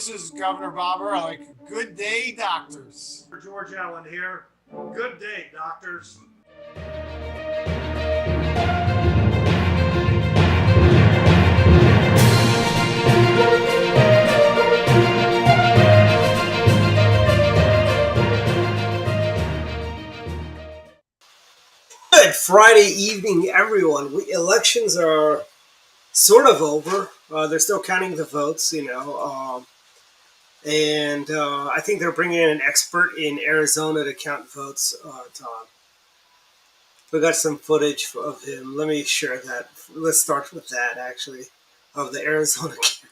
this is Governor Bobber. Like, good day, doctors. George Allen here. Good day, doctors. Good Friday evening, everyone. Elections are sort of over. They're still counting the votes, and I think they're bringing in an expert in Arizona to count votes. Tom, we got some footage of him. Let me share that. Let's start with that, actually, of the Arizona count.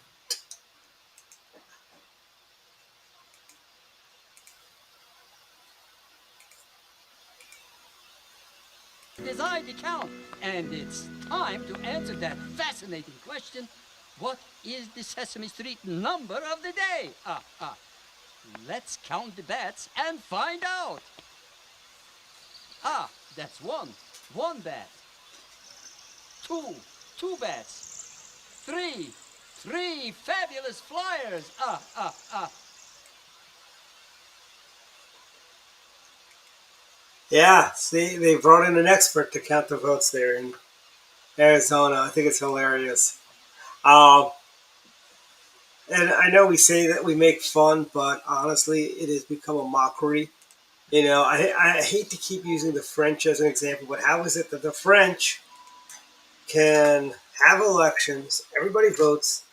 Decide the count, and it's time to answer that fascinating question: what is the Sesame Street number of the day? Let's count the bats and find out. That's one bat. Two bats. Three fabulous flyers. Yeah, see, they brought in an expert to count the votes there in Arizona. I think it's hilarious. And I know we say that we make fun, but honestly, it has become a mockery. I hate to keep using the French as an example, but how is it that the French can have elections, everybody votes,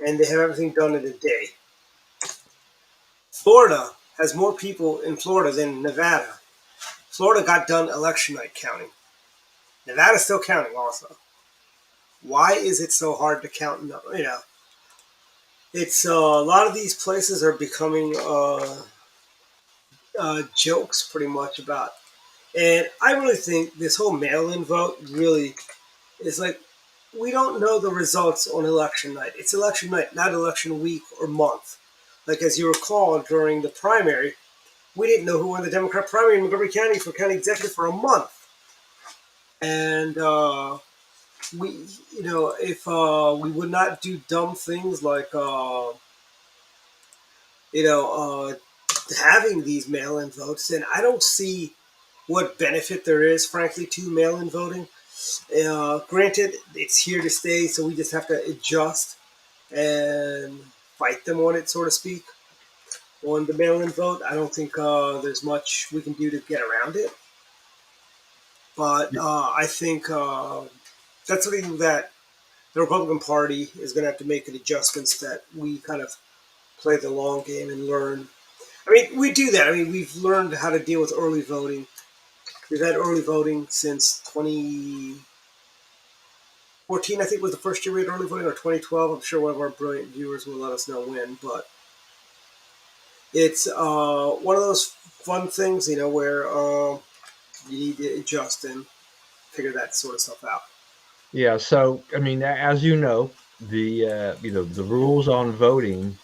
and they have everything done in a day? Florida has more people in Florida than Nevada. Florida got done election night counting. Nevada's still counting also. Why is it so hard to count? It's a lot of these places are becoming jokes pretty much about. And I really think this whole mail-in vote really is like, we don't know the results on election night. It's election night, not election week or month. Like, as you recall, during the primary, we didn't know who won the Democrat primary in Montgomery County for county executive for a month. And if we would not do dumb things like, having these mail-in votes, then I don't see what benefit there is, frankly, to mail-in voting. Granted, it's here to stay, so we just have to adjust and fight them on it, so to speak. On the mail-in vote, I don't think there's much we can do to get around it. But I think that's something that the Republican Party is going to have to make adjustments that we kind of play the long game and learn. I mean, we do that. I mean, we've learned how to deal with early voting. We've had early voting since 2014, I think, was the first year we had early voting, or 2012. I'm sure one of our brilliant viewers will let us know when. But it's one of those fun things, where you need to adjust and figure that sort of stuff out. Yeah. So, I mean, as you know, the rules on voting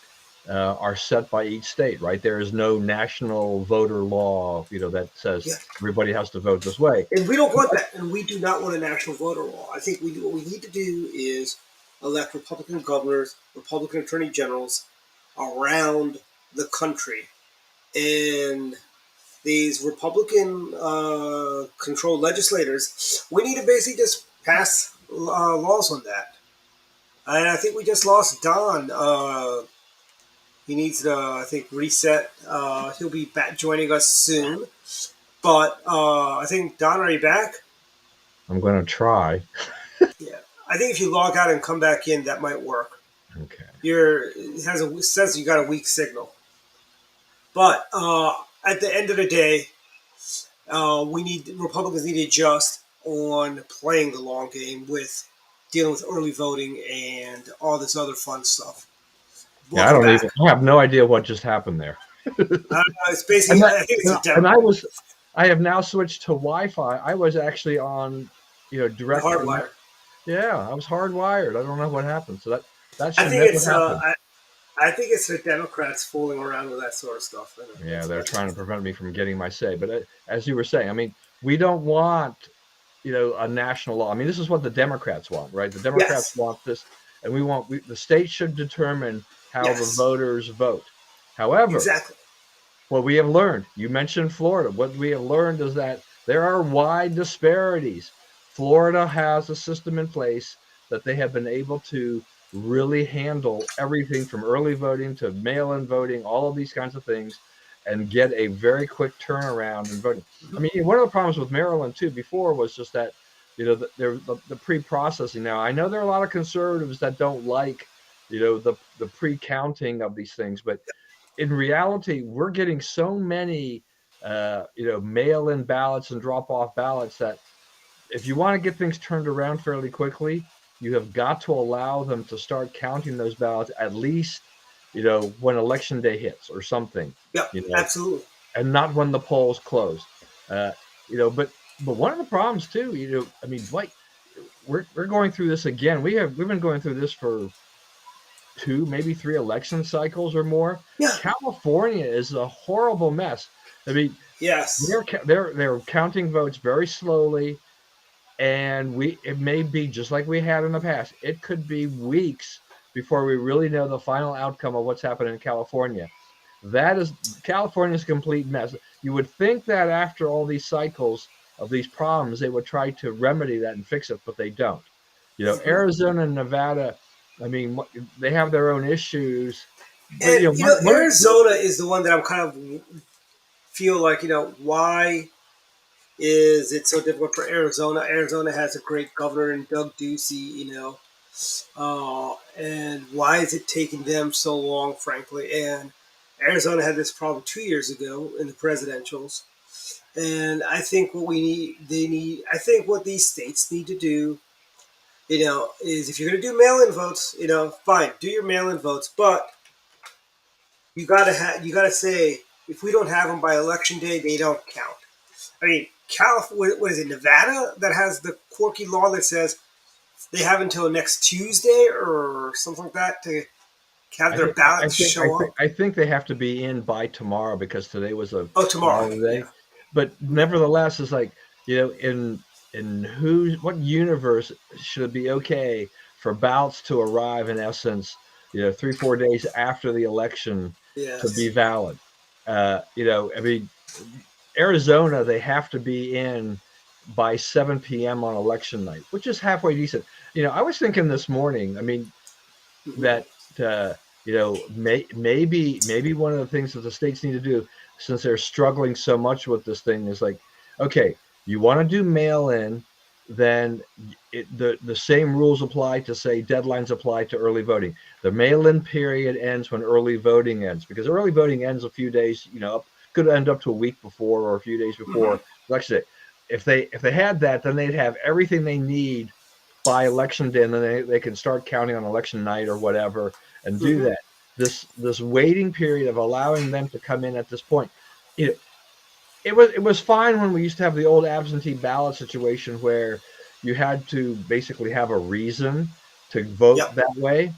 are set by each state, right? There is no national voter law, that says everybody has to vote this way. And we don't want that, and we do not want a national voter law. I think what we need to do is elect Republican governors, Republican attorney generals around the country, and these Republican controlled legislators, we need to basically just pass laws on that. And I think we just lost Don. He needs to, I think, reset. He'll be back joining us soon. But I think, Don, are you back? I'm going to try. Yeah. I think if you log out and come back in, that might work. Okay. It says you got a weak signal. But at the end of the day, Republicans need to adjust on playing the long game with dealing with early voting and all this other fun stuff. I have no idea what just happened there. I don't know. It's basically, I think it's a demo. I have now switched to Wi-Fi. I was actually on, direct hardwired. Yeah, I was hardwired. I don't know what happened. So that should I think never happen. I think it's the Democrats fooling around with that sort of stuff. Yeah, they're trying to prevent me from getting my say. But as you were saying, I mean, we don't want, a national law. I mean, this is what the Democrats want, right? The Democrats want this, and the state should determine how the Yes. voters vote. However, Exactly. what we have learned, you mentioned Florida. What we have learned is that there are wide disparities. Florida has a system in place that they have been able to really handle everything from early voting to mail in voting, all of these kinds of things, and get a very quick turnaround in voting. I mean, one of the problems with Maryland, too, before was just that, the pre processing. Now, I know there are a lot of conservatives that don't like, the pre counting of these things, but in reality, we're getting so many, mail-in ballots and drop-off ballots that if you want to get things turned around fairly quickly, you have got to allow them to start counting those ballots at least, when election day hits or something, Yep. you know, Absolutely. and not when the polls close. Uh, but one of the problems too, I mean, Dwight, we're going through this again. We've been going through this for two, maybe three election cycles or more. Yeah. California is a horrible mess. I mean, Yes. they're counting votes very slowly, and it may be just like we had in the past. It could be weeks before we really know the final outcome of what's happening in California. That is California's a complete mess. You would think that after all these cycles of these problems, they would try to remedy that and fix it, but they don't. Mhm. Arizona and Nevada, I mean, they have their own issues, but And one Arizona is the one that I'm kind of feel like why is it so difficult for Arizona? Arizona has a great governor in Doug Ducey, and why is it taking them so long, frankly? And Arizona had this problem 2 years ago in the presidentials. And I think I think what these states need to do, is if you're going to do mail in votes, fine, do your mail in votes. But you gotta say, if we don't have them by election day, they don't count. I mean, California, what is it, Nevada that has the quirky law that says they have until next Tuesday or something like that to have I their think I ballots think I show think up? I think they have to be in by tomorrow because today was a Oh, tomorrow. holiday. Yeah. But nevertheless, it's like, in what universe should it be okay for ballots to arrive in essence, 3-4 days after the election to be Yes. valid? I mean, Arizona, they have to be in by 7 p.m. on election night, which is halfway decent. I was thinking this morning, I mean, Hmm. that maybe one of the things that the states need to do, since they're struggling so much with this thing, is like, okay, you want to do mail in, then the same rules apply to, say, deadlines apply to early voting. The mail in period ends when early voting ends, because early voting ends a few days, could end up to a week before or a few days Hmm. before election day. If they had that, then they'd have everything they need by election day, and then they can start counting on election night or whatever and do Hmm. that. This waiting period of allowing them to come in at this point, it it was fine when we used to have the old absentee ballot situation where you had to basically have a reason to vote Yep. that way,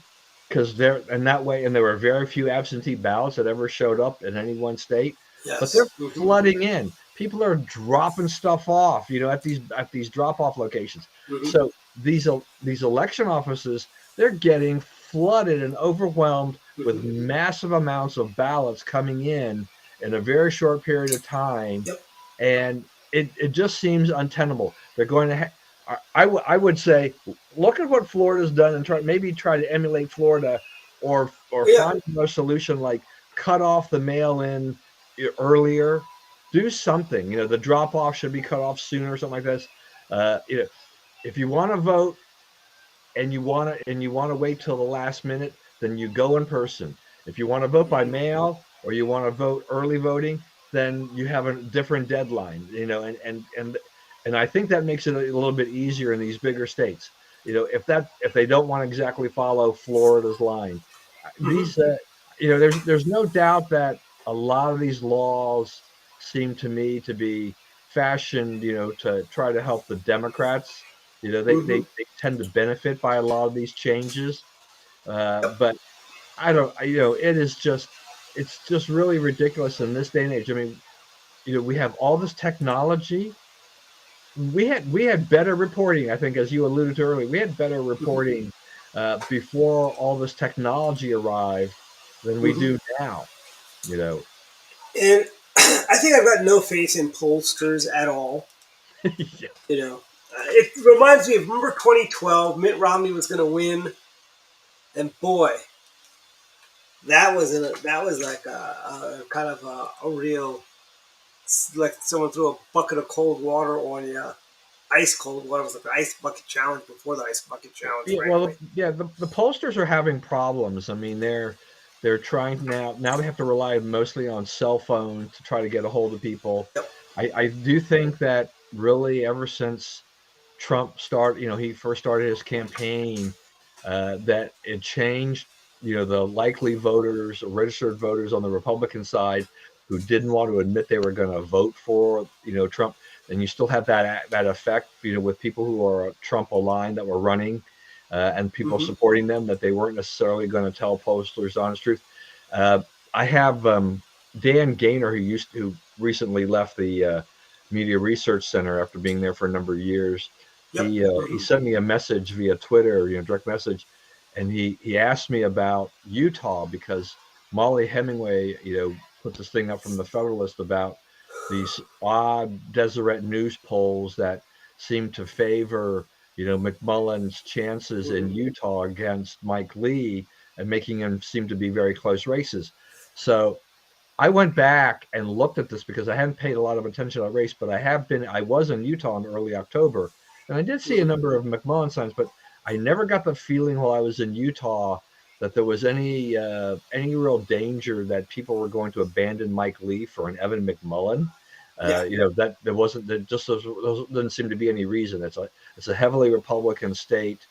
and there were very few absentee ballots that ever showed up in any one state, but they're Yes. Hmm. flooding in. People are dropping stuff off, at these drop off locations. Hmm. So these election offices, they're getting flooded and overwhelmed with Hmm. massive amounts of ballots coming in a very short period of time, Yep. and it just seems untenable. They're going to I would say, look at what Florida's done and try to emulate Florida, or Yeah. find another solution, like cut off the mail in earlier. Do something. The drop off should be cut off sooner or something like this. If you want to vote, and you want to wait till the last minute, then you go in person. If you want to vote by mail or you want to vote early voting, then you have a different deadline. And I think that makes it a little bit easier in these bigger states. If they don't want to exactly follow Florida's line, Hmm. these there's no doubt that a lot of these laws seem to me to be fashioned, to try to help the Democrats. They Hmm. tend to benefit by a lot of these changes. Yep. But I don't, it's just really ridiculous in this day and age. I mean, we have all this technology. We had better reporting, I think, as you alluded to earlier. We had better Hmm. reporting before all this technology arrived. than we do now. You know. And I think I've got no faith in pollsters at all. Yeah. It reminds me of, remember 2012, Mitt Romney was going to win, and boy, that was like a kind of a real, like someone threw a bucket of cold water on you, ice cold water. It was like the ice bucket challenge before the ice bucket challenge, Yeah, well, frankly. yeah, the pollsters are having problems. I mean, they're trying now. They have to rely mostly on cell phones to try to get a hold of people. Yep. I do think that really ever since Trump started, he first started his campaign, that it changed, the likely voters, registered voters on the Republican side who didn't want to admit they were going to vote for, Trump. And you still have that effect, with people who are Trump aligned that were running, and people Hmm. supporting them, that they weren't necessarily going to tell pollsters the honest truth. Uh, I have Dan Gaynor, who recently left the Media Research Center after being there for a number of years. Yep. He Hmm. sent me a message via Twitter, direct message, and he asked me about Utah because Molly Hemingway, put this thing up from the Federalist about these odd Deseret News polls that seem to favor, McMullen's chances in Hmm. Utah against Mike Lee and making him seem to be very close races. So I went back and looked at this because I hadn't paid a lot of attention to that race, but I was in Utah in early October, and I did see a Hmm. number of McMullen signs, but I never got the feeling while I was in Utah that there was any real danger that people were going to abandon Mike Lee for an Evan McMullen. Yeah. That there wasn't, there just doesn't seem to be any reason. It's a heavily Republican state,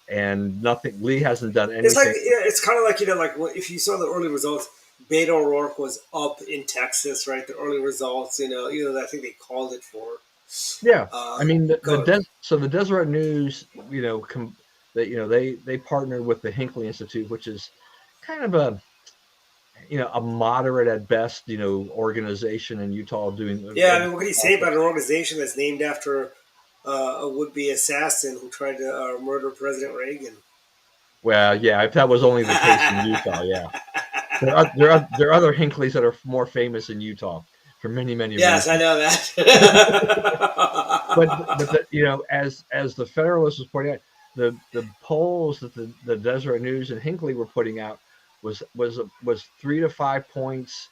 and nothing. Lee hasn't done It's like, anything. yeah, it's kind of like, like if you saw the early results, Beto O'Rourke was up in Texas, right? The early results, I think they called it for. Yeah, I Uh, mean go. so the Deseret News, they partnered with the Hinckley Institute, which is kind of a moderate at best, organization in Utah doing Yeah, I mean, what can you say about an organization that's named after a would-be assassin who tried to murder President Reagan? well, yeah, if that was only the case in Utah, yeah, there are other Hinckleys that are more famous in Utah for many many Yes, I reasons. know But that. as the Federalist was pointing out, the polls that the Deseret News and Hinckley were putting out was 3 to 5 points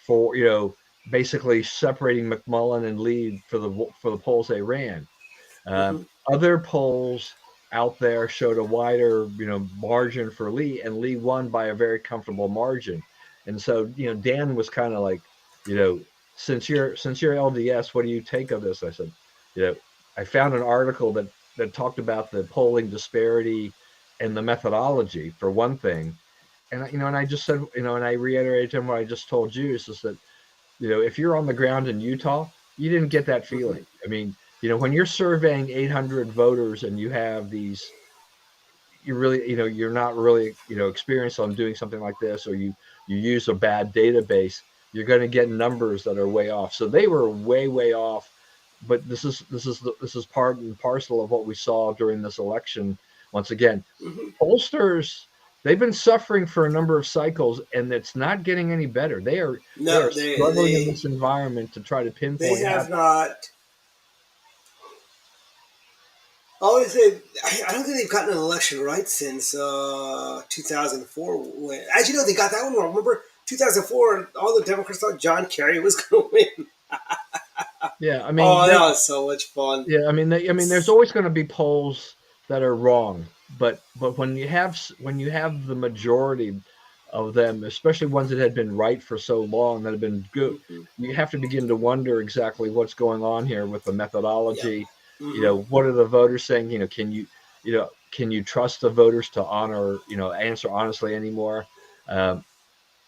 for, basically separating McMullen and Lee for the polls they ran. Uh, Hmm. Other polls out there showed a wider, margin for Lee, and Lee won by a very comfortable margin. And so, Dan was kind of like, you know, since you're LDS, what do you take of this? I said, you know, I found an article that talked about the polling disparity and the methodology for one thing, and I just said, and I reiterated to him what I just told you, is just that, if you're on the ground in Utah, you didn't get that Hmm. feeling. I mean, when you're surveying 800 voters and you have these, you really, you're not really, experienced on doing something like this, or you use a bad database, you're going to get numbers that are way off. So they were way, way off. But this is part and parcel of what we saw during this election. Once again, Hmm. pollsters, they've been suffering for a number of cycles, and it's not getting any better. They are No, struggling in this environment to try to they pinpoint how. have not. I always say I don't think they've gotten an election right since 2004. As you know, they got that one wrong. Remember 2004? All the Democrats thought John Kerry was going to win. Yeah, I mean, Oh, that was so much fun. yeah, there's always going to be polls that are wrong, but when you have the majority of them, especially ones that had been right for so long, that have been good, Hmm. you have to begin to wonder exactly what's going on here with the Yep. methodology. Hmm. What are the voters saying? Can you trust the voters to answer honestly anymore? Um,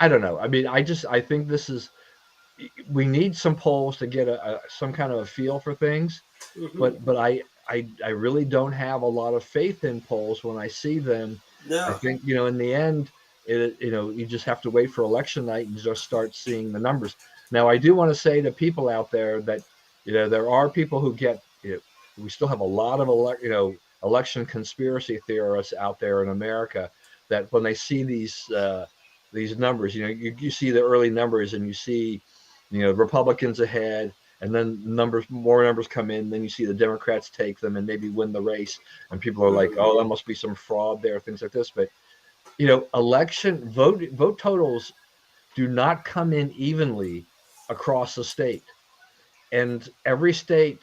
I don't know. I mean, I think we need some polls to get some kind of a feel for things, Hmm. but I really don't have a lot of faith in polls when I see them. I No. think, in the end, you just have to wait for election night and just start seeing the numbers. Now, I do want to say to people out there that, there are people who we still have a lot of election conspiracy theorists out there in America, that when they see these these numbers. You see the early numbers, and you see, Republicans ahead, and then more numbers come in. Then you see the Democrats take them and maybe win the race, and people are like, "Oh, there must be some fraud there," things like this. But election vote totals do not come in evenly across the state, and every state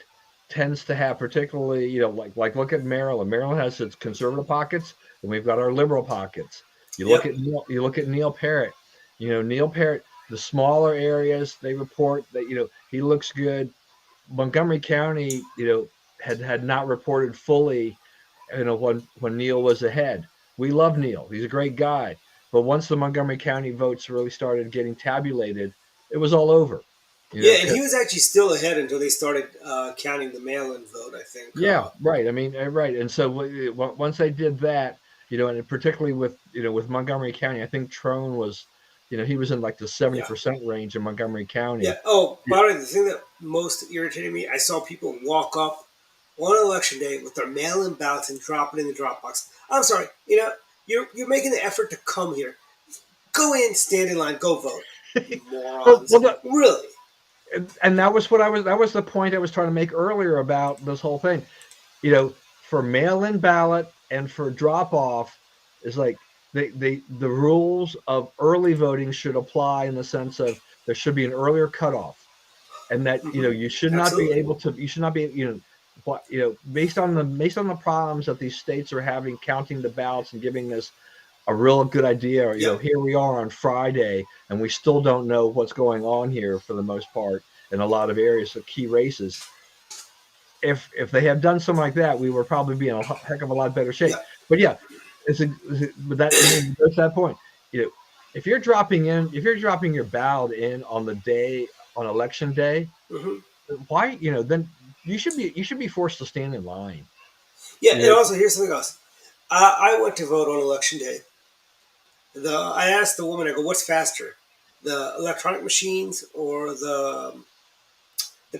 tends to have, particularly, like look at Maryland. Maryland has its conservative pockets, and we've got our liberal pockets. Yep. You look at Neil Parrott. Neil Parrott, the smaller areas, they report that he looks good. Montgomery County, had not reported fully, when Neil was ahead. We love Neil; he's a great guy. But once the Montgomery County votes really started getting tabulated, it was all over. Yeah, and he was actually still ahead until they started counting the mail-in vote, I think. Yeah, right. I mean, right. And so once they did that, and particularly with Montgomery County, I think Trone was, he was in like the 70% range in Montgomery County. Yeah. Oh, by the way, the thing that most irritated me, I saw people walk up on election day with their mail-in ballots and drop it in the drop box. I'm sorry, you're making the effort to come here. Go in, stand in line, go vote. You morons. Really? And that was that was the point I was trying to make earlier about this whole thing. For mail-in ballot and for drop-off, is like the rules of early voting should apply, in the sense of there should be an earlier cutoff, and that you should not be able to, based on the problems that these states are having counting the ballots and giving us a real good idea. Here we are on Friday, and we still don't know what's going on here for the most part in a lot of areas of key races. If they had done something like that, we would probably be in a heck of a lot better shape. But yeah, but that point. If you're dropping your ballot in on the day, on election day, why? Then you should be forced to stand in line. Yeah, and also here's something else. I went to vote on election day. I asked the woman, I go, "What's faster, the electronic machines or the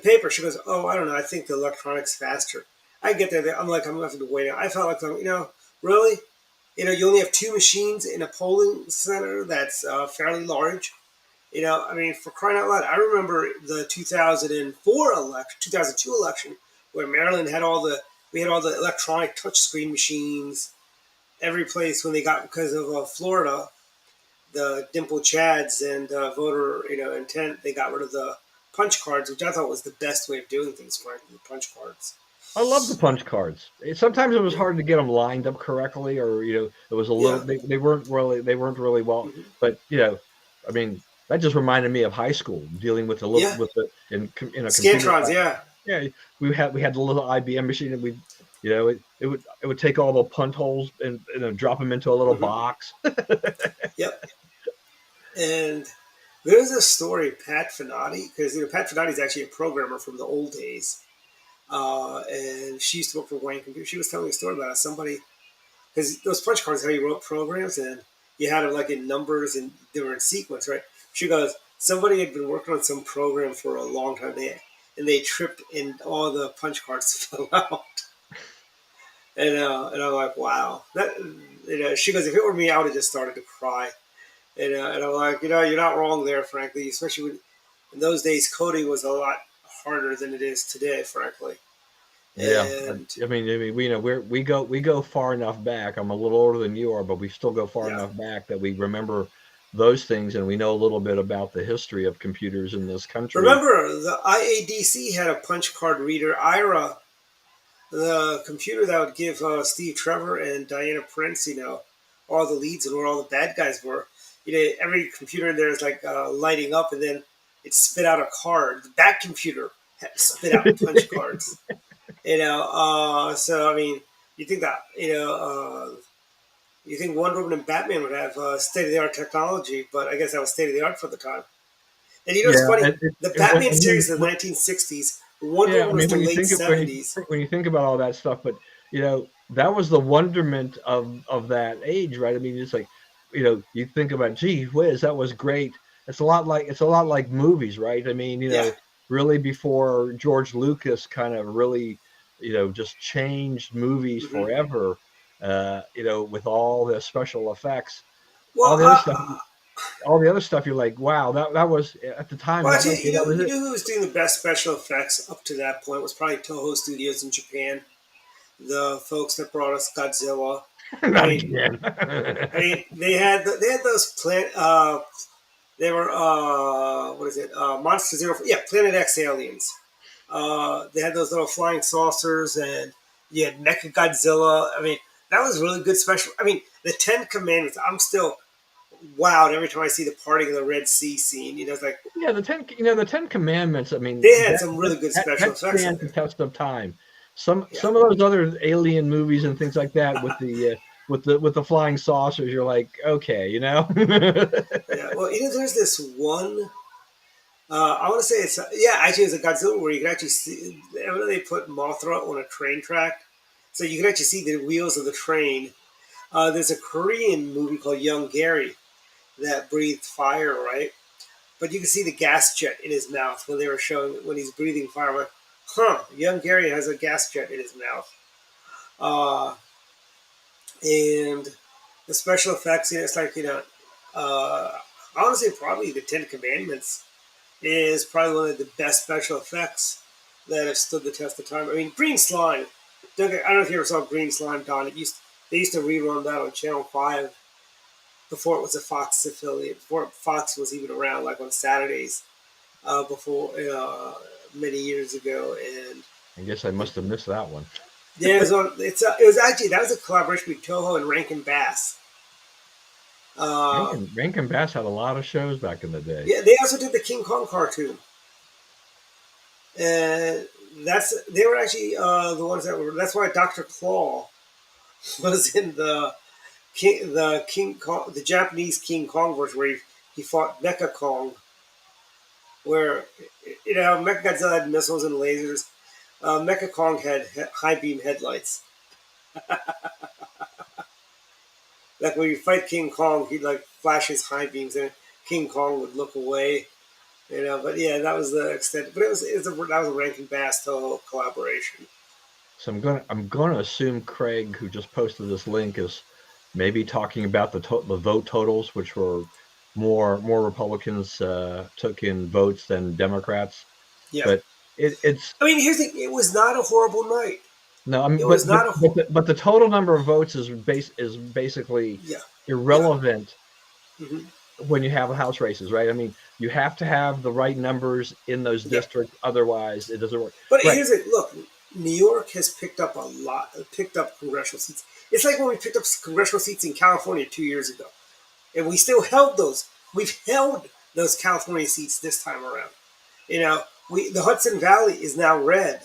paper?" She goes, "Oh, I don't know. I think the electronic's faster." I get there. I'm like, I'm going to have to wait. I felt like, really, you only have two machines in a polling center that's fairly large. I mean, for crying out loud, I remember the 2002 election, where Maryland had we had all the electronic touchscreen machines every place when they got, because of Florida, the dimple chads and voter intent. They got rid of the punch cards, which I thought was the best way of doing things. Frankly, the punch cards. I love the punch cards. Sometimes it was hard to get them lined up correctly, or it was a little. They weren't really well. But I mean, that just reminded me of high school, dealing with in a Scantrons. Yeah, we had the little IBM machine, and it would take all the punt holes and drop them into a little box. Yep. And there's a story, Pat Finati, because Pat Finati is actually a programmer from the old days. And she used to work for Wayne Computer. She was telling me a story about somebody, because those punch cards, how you wrote programs, and you had them like in numbers and they were in sequence, right? She goes, somebody had been working on some program for a long time, and they tripped and all the punch cards fell out. And I'm like, wow. She goes, if it were me, I would have just started to cry. And I'm like, you're not wrong there, frankly, especially when in those days coding was a lot harder than it is today, frankly. Yeah, and, I mean, we go far enough back. I'm a little older than you are, but we still go far enough back that we remember those things, and we know a little bit about the history of computers in this country. Remember, the IADC had a punch card reader, IRA, the computer that would give Steve Trevor and Diana Prince, all the leads and where all the bad guys were. Every computer in there is like lighting up, and then it spit out a card. That computer had to spit out punch cards. So I mean, you think that you think Wonder Woman and Batman would have state of the art technology, but I guess that was state of the art for the time. And it's funny, the Batman series in the 1960s, Wonder Woman was the late 70s. When you think about all that stuff, but that was the wonderment of that age, right? I mean, it's like, you think about, gee whiz, that was great. It's a lot like movies, right? I mean, really before George Lucas kind of really, just changed movies forever, with all the special effects. Well, all the other stuff, you're like, wow, that was at the time. Well, That actually, might be, that was you it. know who was doing the best special effects up to that point was probably Toho Studios in Japan. The folks that brought us Godzilla. I Not mean, again. they had those they were what is it? Monster Zero. Yeah, Planet X aliens. They had those little flying saucers, and you had Mecha Godzilla. I mean, that was really good special. I mean, the Ten Commandments. I'm still wowed every time I see the parting of the Red Sea scene. You know, it's like Yeah, the Ten Commandments. I mean, they had some really good special that effects in stands the there. test of time. Yeah. Some of those other alien movies and things like that with the with the flying saucers, you're like, okay, you know. Yeah. Well, you know, there's this one. I want to say it's yeah, actually it's a Godzilla where you can actually see. Whenever they put Mothra on a train track, so you can actually see the wheels of the train. There's a Korean movie called Young Gary that breathed fire, right? But you can see the gas jet in his mouth when they were showing when he's breathing fire. I'm like, huh, Young Gary has a gas jet in his mouth. Uh, and the special effects, you know, it's like, you know, honestly, probably the Ten Commandments is probably one of the best special effects that have stood the test of time. I mean, Green Slime. I don't know if you ever saw Green Slime, Don. They used to rerun that on Channel 5 before it was a Fox affiliate, before Fox was even around, like on Saturdays, before many years ago. And I guess I must have missed that one. yeah, it was actually that was a collaboration between Toho and Rankin Bass. Rankin Bass had a lot of shows back in the day. Yeah, they also did the King Kong cartoon, and they were actually the ones that were. That's why Dr. Claw was in the Japanese King Kong version where he fought Mecha Kong, where you know Mecha Godzilla had missiles and lasers. Mecha Kong had high beam headlights. Like when you fight King Kong, he'd like flash his high beams, and King Kong would look away. You know, but yeah, that was the extent. But that was a Rankin Bass Toho collaboration. So I'm gonna assume Craig, who just posted this link, is maybe talking about the vote totals, which were more Republicans took in votes than Democrats. Yeah. But it's I mean, here's the thing. It was not a horrible night. no, I mean, It was not a but the total number of votes is basically yeah. irrelevant Hmm. when you have House races, right? I mean, you have to have the right numbers in those Yeah. districts, otherwise it doesn't work. But Right. here's it. Look, New York has picked up picked up congressional seats. It's like when we picked up congressional seats in California 2 years ago, and we still held those. We've held those California seats this time around. You know, the Hudson Valley is now red.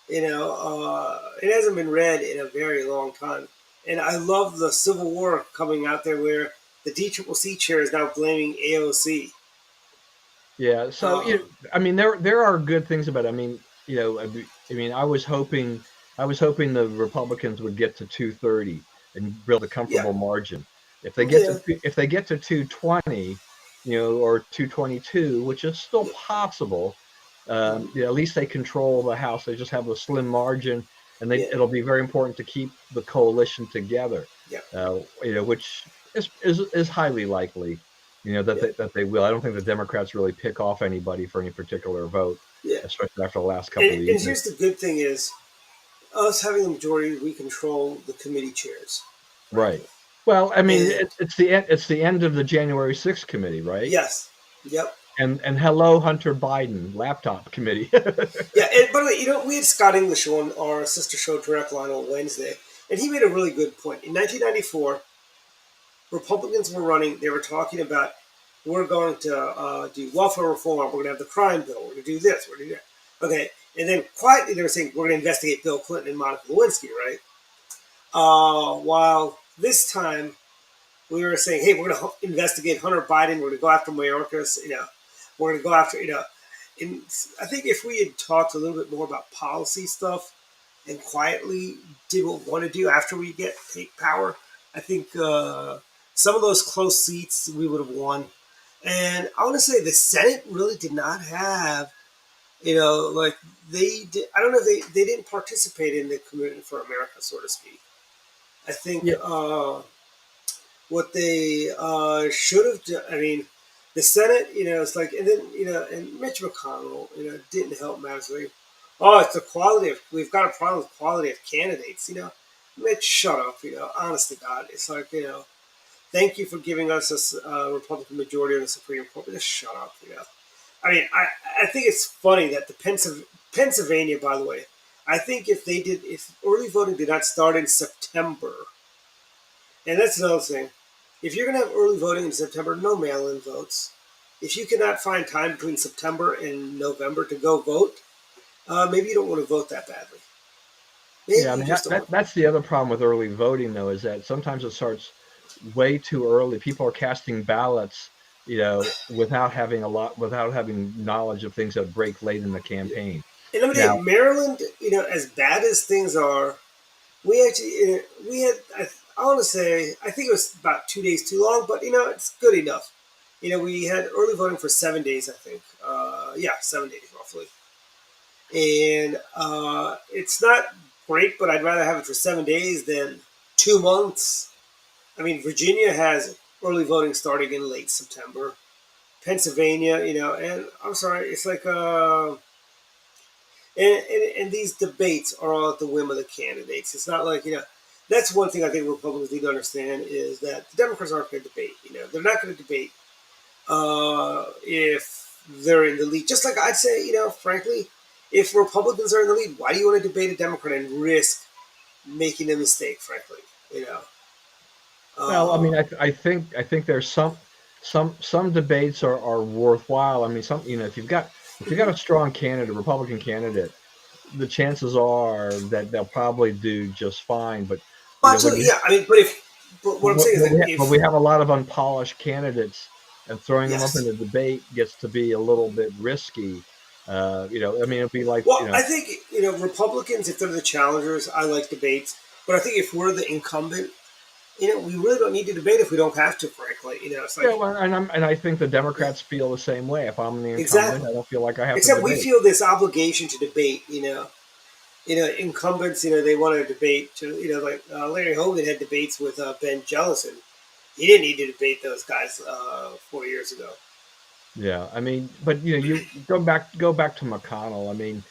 You know, it hasn't been red in a very long time. And I love the Civil War coming out there where the DCCC chair is now blaming AOC. Yeah, so Um, I mean, there are good things about it. I mean, I mean, I was hoping the Republicans would get to 230 and build a yeah, comfortable margin. yeah, If they get to 220, or 222, which is still possible, mhm, at least they control the House. They just have a slim margin, and yeah, it'll be very important to keep the coalition together. yeah, Which is highly likely. yeah, That they will. I don't think the Democrats really pick off anybody for any particular vote, yeah. especially after the last couple of And years. here's the good thing is us having the majority, we control the committee chairs. Right. Right. Well, I mean, And it's the end of the January 6th committee, right? yes. Yep. And hello, Hunter Biden, laptop committee. Yeah, and by the way, you know, we had Scott English on our sister show Direct Line on Wednesday, and he made a really good point. In 1994, Republicans were running, they were talking about, we're going to do welfare reform, we're going to have the crime bill, we're going to do this, we're going to do that. Okay, and then quietly they were saying, we're going to investigate Bill Clinton and Monica Lewinsky, right? While this time, we were saying, hey, we're going to investigate Hunter Biden, we're going to go after Mayorkas, you know, we're going to go after, you know, and I think if we had talked a little bit more about policy stuff and quietly did what we want to do after we take power, I think some of those close seats we would have won. And I want to say the Senate really did not have, you know, like they did. I don't know if they didn't participate in the Commitment for America, so to speak. I think Yeah. what they should have done. I mean, the Senate, it's like, and then and Mitch McConnell, didn't help massively. Oh, it's the quality of. We've got a problem with quality of candidates. Mitch, shut up. Honest to God, it's like thank you for giving us a Republican majority on the Supreme Court, but just shut up. I mean, I think it's funny that the Pennsylvania, by the way, I think if early voting did not start in September, and that's another thing, if you're going to have early voting in September, no mail-in votes. If you cannot find time between September and November to go vote, maybe you don't want to vote that badly. Maybe Yeah, I you mean just don't. that's the other problem with early voting, though, is that sometimes it starts way too early. People are casting ballots, without having knowledge of things that break late in the campaign. And let me tell Now, you, Maryland, as bad as things are, we actually we had. I want to say I think it was about 2 days too long, but it's good enough. We had early voting for 7 days, I think. Yeah, 7 days roughly, and it's not great, but I'd rather have it for 7 days than 2 months. I mean, Virginia has early voting starting in late September. Pennsylvania, and I'm sorry, it's like and these debates are all at the whim of the candidates. It's not like that's one thing I think Republicans need to understand is that the Democrats aren't going to debate. They're not going to debate if they're in the lead. Just like I'd say, frankly, if Republicans are in the lead, why do you want to debate a Democrat and risk making a mistake? Frankly, well, I mean, I think there's some debates are worthwhile. I mean, if you've got a strong candidate, a Republican candidate, the chances are that they'll probably do just fine. But absolutely, yeah. I mean, but what I'm saying is that but we have a lot of unpolished candidates, and throwing them up in yes. a debate gets to be a little bit risky. I mean, it'd be like, Well, I think Republicans, if they're the challengers, I like debates. But I think if we're the incumbent, we really don't need to debate if we don't have to. Frankly, it's like well, and I think the Democrats feel the same way. If I'm the incumbent, exactly. I don't feel like I have to Except we debate. feel this obligation to debate. Incumbents, they want to debate. Like Larry Hogan had debates with Ben Jellison. He didn't need to debate those guys 4 years ago. Yeah, I mean, but you go back to McConnell. I mean,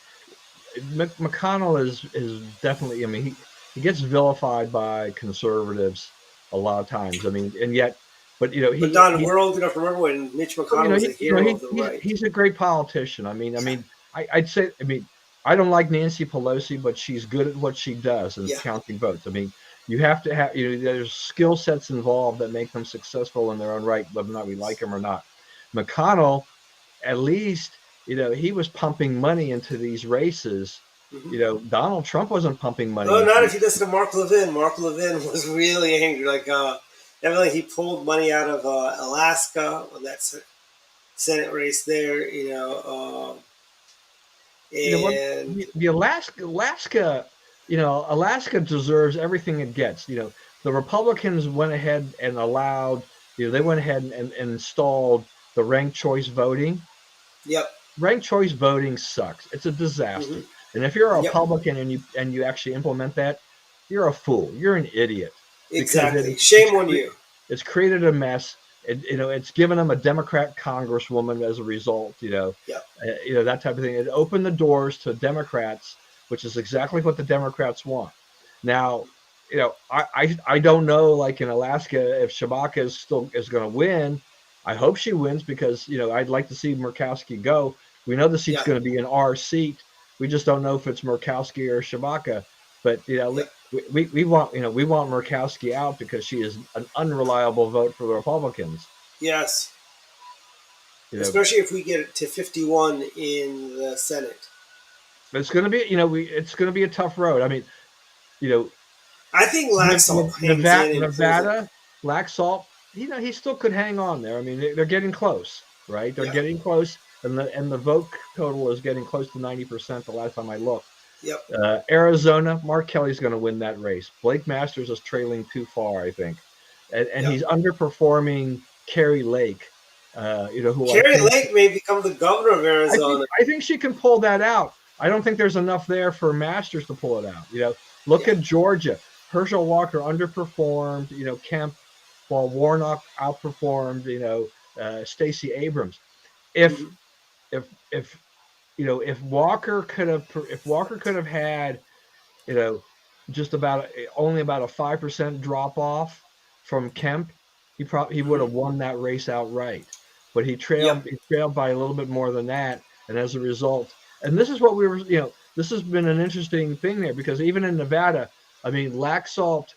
McConnell is definitely. I mean, he gets vilified by conservatives a lot of times. I mean, and yet, but But Don, we're old enough to remember when Mitch McConnell was a hero of the right. he's a great politician. I'd say. I mean, I don't like Nancy Pelosi, but she's good at what she does in Yeah. counting votes. I mean, you have to have. There's skill sets involved that make them successful in their own right, whether or not we like them or not. McConnell, at least, he was pumping money into these races. Mm-hmm. Donald Trump wasn't pumping money. No, not if you listen to Mark Levin. Mark Levin was really angry. Like, evidently he pulled money out of Alaska on that Senate race there. And the Alaska deserves everything it gets. The Republicans went ahead and allowed. They went ahead and installed the ranked choice voting. Yep. Ranked choice voting sucks. It's a disaster. Mm-hmm. And if you're a Yep. Republican and you actually implement that, you're a fool. You're an idiot. Exactly. Shame on you. It's created a mess. It's given them a Democrat congresswoman as a result. Yep. That type of thing. It opened the doors to Democrats, which is exactly what the Democrats want. Now, I don't know, like in Alaska, if Shabaka is going to win. I hope she wins because I'd like to see Murkowski go. We know the seat's going to be an R seat. We just don't know if it's Murkowski or Shabaka. But we want Murkowski out because she is an unreliable vote for the Republicans. Yes. Especially if we get it to 51 in the Senate. But it's going to be it's going to be a tough road. I mean, I think Laxalt Nevada, Laxalt, he still could hang on there. I mean, they're getting close, right? They're getting close, and the vote total is getting close to 90% the last time I looked. Yep. Arizona, Mark Kelly's going to win that race. Blake Masters is trailing too far, I think, and he's underperforming Carrie Lake. Carrie Lake may become the governor of Arizona. I think she can pull that out. I don't think there's enough there for Masters to pull it out. Look at Georgia. Herschel Walker underperformed. Kemp while Warnock outperformed, Stacey Abrams. If Mhm. if if Walker could have had, you know, just about only about a 5% drop off from Kemp, he would have Mhm. won that race outright. But Yep. he trailed by a little bit more than that, and as a result, and this is what we were, this has been an interesting thing there because even in Nevada, I mean, Laxalt,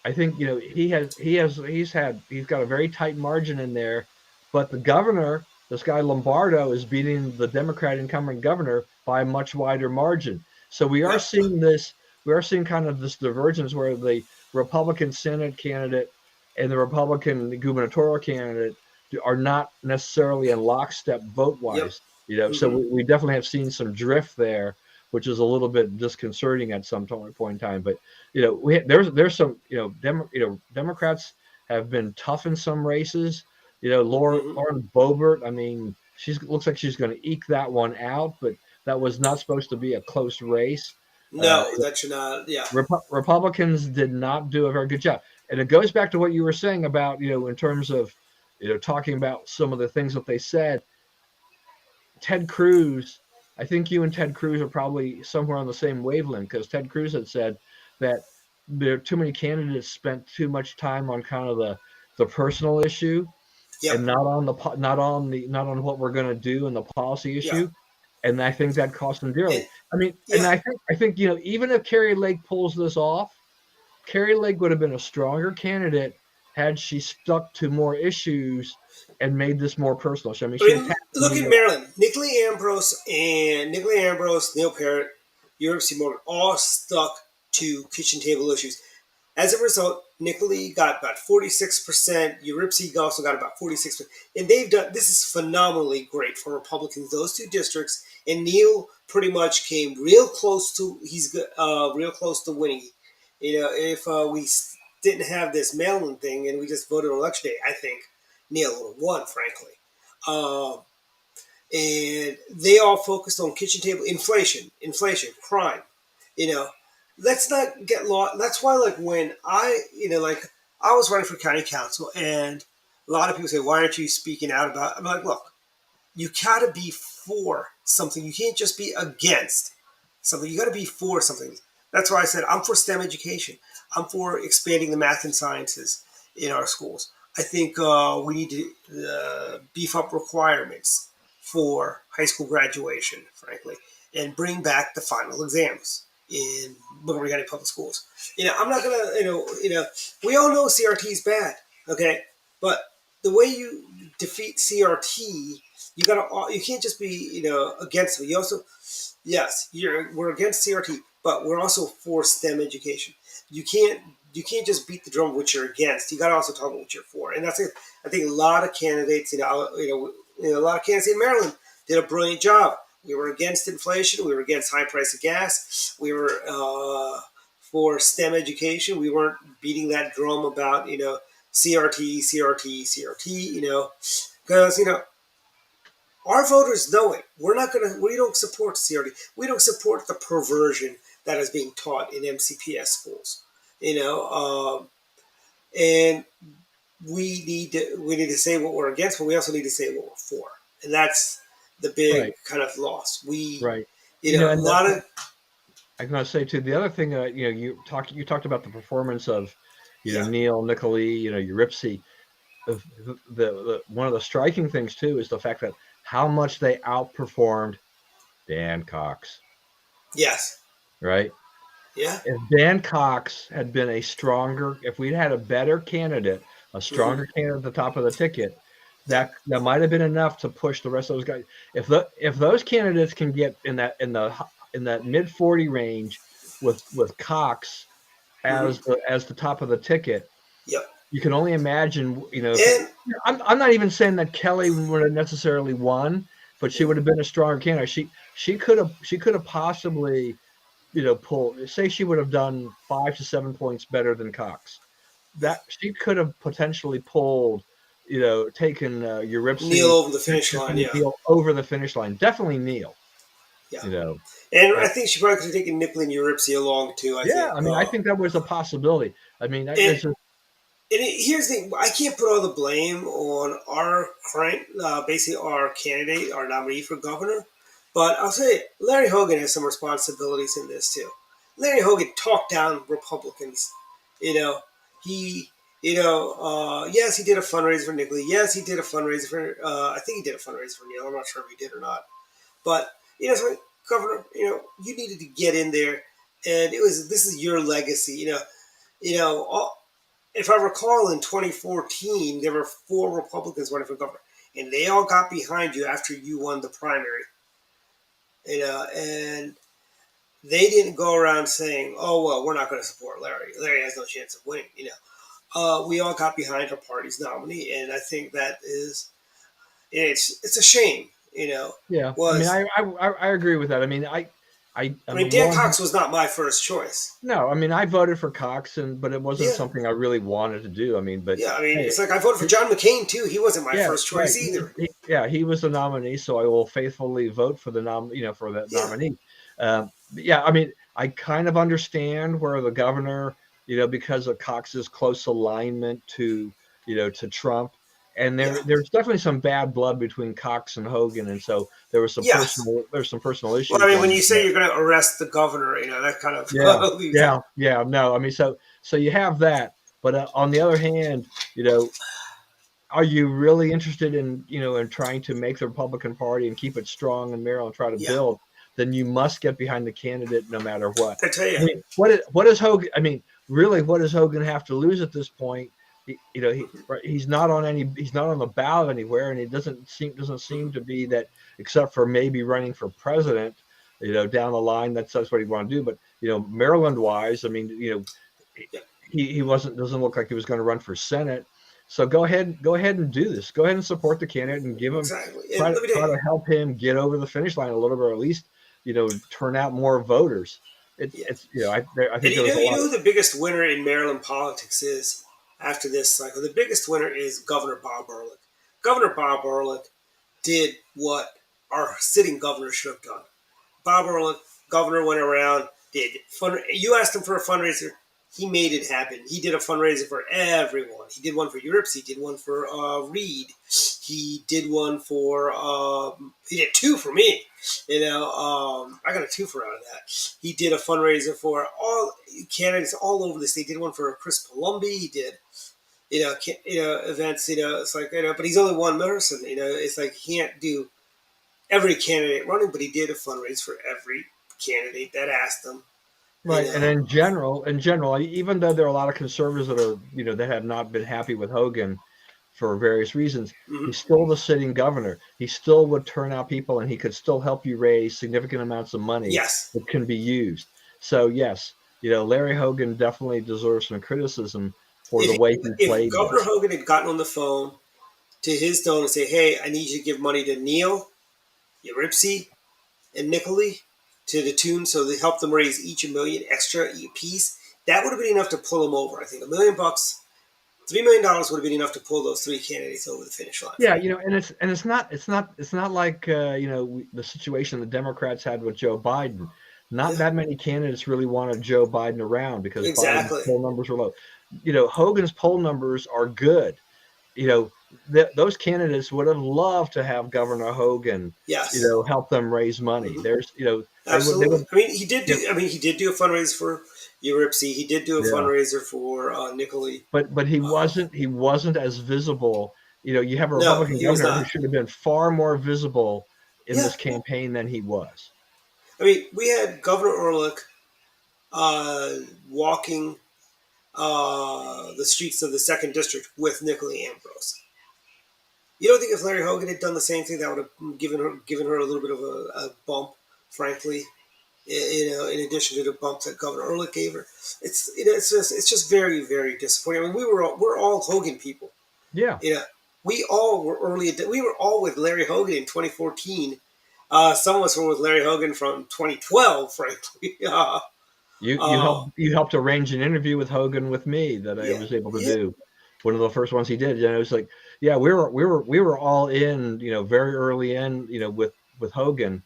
I think he's got a very tight margin in there, but the governor, this guy Lombardo, is beating the Democrat incumbent governor by a much wider margin. So Yep. we are seeing kind of this divergence where the Republican Senate candidate and the Republican gubernatorial candidate are not necessarily in lockstep vote Yep. wise. So Hmm. we definitely have seen some drift there, which is a little bit disconcerting at some point in time. But there's some Democrats have been tough in some races. Hmm. Lauren Boebert, I mean, she looks like she's going to eke that one out, but that was not supposed to be a close race. Uh, No, that should not. Yeah. Republicans did not do a very good job, and it goes back to what you were saying about in terms of talking about some of the things that they said. Ted Cruz, I think you and Ted Cruz are probably somewhere on the same wavelength because Ted Cruz had said that there are too many candidates spent too much time on kind of the personal issue and Yep. not on what we're going to do in the policy Yeah. issue, and I think that cost them And dearly. I mean, and yeah. I think even if Carrie Lake pulls this off, Carrie Lake would have been a stronger candidate had she stuck to more issues and made this more personal. I mean, I she mean, attacked look at Neil. Maryland. Nicolay Ambrose, Neil Parrott, University Morgan, all stuck to kitchen table issues. As a result, Nicolay got about 46%. Uripsy also got about 46%. And they've done this is phenomenally great for Republicans, those two districts. And Neil pretty much came real close to real close to winning. If we didn't have this mail-in thing and we just voted on election day, I think Neil would have won, frankly. Um, and they all focused on kitchen table inflation, crime. You know, let's not get lost. That's why, like when like I was running for county council, and a lot of people say, "Why aren't you speaking out about?" I'm like, look, you gotta be for something. You can't just be against something. You gotta be for something. That's why I said I'm for STEM education. I'm for expanding the math and sciences in our schools. I think we need to beef up requirements for high school graduation, frankly, and bring back the final exams in Montgomery County Public Schools. I'm not gonna, we all know CRT is bad, okay, but the way you defeat CRT, you can't just be against it. You also, yes, we're against CRT, but we're also for STEM education. You can't you can't just beat the drum of what you're against. You got to also talk about what you're for, and that's it. I think a lot of candidates, a lot of candidates in Maryland did a brilliant job. We were against inflation. We were against high price of gas. We were for STEM education. We weren't beating that drum about CRT, CRT, CRT. Because our voters know it. We're not gonna. We don't support CRT. We don't support the perversion that is being taught in MCPS schools. And we need to say what we're against, but we also need to say what we're for, and that's the big Right, kind of loss. right. A And lot of I'm going to say too. The other thing, you talked about the performance of, yeah, Neil Nicolay, Uripsy. The one of the striking things too is the fact that how much they outperformed Dan Cox, yes, right? yeah, If Dan Cox had been if we'd had a better candidate, a hmm, stronger candidate at the top of the ticket, that might have been enough to push the rest of those guys. If those candidates can get in that mid 40 range with Cox hmm, as the top of the ticket, yep, you can only imagine, if and I'm not even saying that Kelly would have necessarily won, but she would have been a stronger candidate. She could have possibly, pulled, say she would have done 5 to 7 points better than Cox. yeah, That she could have potentially pulled, taken Neil Uripsy over the finish line, and yeah, Neil over the finish line. Definitely Neil, yeah, you know. and Uh, I think she probably could have taken Nickel and Uripsy along too. I yeah, think, I mean, I think that was a possibility. I mean, and there's just here's the thing: I can't put all the blame on our current, basically our candidate, our nominee for governor. But I'll say Larry Hogan has some responsibilities in this too. Larry Hogan talked down Republicans. You know, he, yes, he did a fundraiser for Nicolay. Yes, he did a fundraiser for. I think he did a fundraiser for Neil. I'm not sure if he did or not. But so Governor, you needed to get in there, and this is your legacy. If I recall, in 2014, there were 4 Republicans running for governor, and they all got behind you after you won the primary. And they didn't go around saying, "Oh well, we're not going to support Larry. Larry has no chance of winning." We all got behind our party's nominee, and I think that is it's a shame. Yeah, I mean, Was I agree with that. I mean, I mean, Dan Cox was not my first choice. No, I mean, I voted for Cox, but it wasn't Yeah. something I really wanted to do. I mean, but Yeah, I mean, hey, it's like I voted for John McCain too. He wasn't my yeah, first right. choice either. He was the nominee, so I will faithfully vote for for that Yeah. nominee. But yeah, I mean, I kind of understand where the governor, because of Cox's close alignment to Trump, and Yeah. there's definitely some bad blood between Cox and Hogan, and so there's Yes. some personal issues. Well, I mean, when going you on say there. you're going to arrest the governor, that kind of leaves it. Yeah. No, I mean, so you have that, but on the other hand, are you really interested in trying to make the Republican Party and keep it strong in Maryland, try to Yeah. build? Then you must get behind the candidate no matter what. I tell you. I mean, what is Hogan? I mean, really, what does Hogan have to lose at this point? He's not on the ballot anywhere, and it doesn't seem to be that, except for maybe running for president, down the line. That's what he want to do. But Maryland wise, I mean, he doesn't look like he was going to run for Senate. So go ahead and do this. Go ahead and support the candidate and give him Exactly. try And to help him get over the finish line a little bit, or at least turn out more voters. I think there was a lot. Who the biggest winner in Maryland politics is after this cycle? The biggest winner is Governor Bob Ehrlich. Governor Bob Ehrlich did what our sitting governor should have done. Bob Ehrlich, governor, went around, you asked him for a fundraiser, he made it happen. He did a fundraiser for everyone. He did one for Europe. He did one for Reed. He did one for, he did 2 for me. I got a 2 for out of that. He did a fundraiser for all candidates all over the state. He did one for Chris Palumbi. He did, events, it's like, but he's only one person. It's like he can't do every candidate running, but he did a fundraiser for every candidate that asked him. Right, and in general, even though there are a lot of conservatives that are, that have not been happy with Hogan for various reasons, he's still the sitting governor. He still would turn out people, and he could still help you raise significant amounts of money that can be used. So yes, Larry Hogan definitely deserves some criticism for the way he played. If Governor Hogan had gotten on the phone to his donor and say, "Hey, I need you to give money to Neil, Uripsy, and Nicolay to the tune, so they helped them raise each $1 million extra a piece," that would have been enough to pull them over. I think $1 million, $3 million would have been enough to pull those 3 candidates over the finish line. Yeah, and it's not like the situation the Democrats had with Joe Biden. Not that many candidates really wanted Joe Biden around because Biden's poll numbers were low. Hogan's poll numbers are good. Those candidates would have loved to have Governor Hogan, help them raise money. There's, absolutely. He did do a fundraiser for Uripsy. He did do a fundraiser for Nicolay. But he wasn't as visible. You have a Republican governor who should have been far more visible in this campaign than he was. I mean, we had Governor Ehrlich walking the streets of the 2nd District with Nicolay Ambrose. You don't think if Larry Hogan had done the same thing, that would have given her a little bit of a bump, frankly, in addition to the bump that Governor Ehrlich gave her? It's just very, very disappointing. I mean, we're all Hogan people. Yeah. We all were we were all with Larry Hogan in 2014. Some of us were with Larry Hogan from 2012, frankly. You helped arrange an interview with Hogan with me that I was able to do. One of the first ones he did. It was like, we were all in, very early in, with Hogan.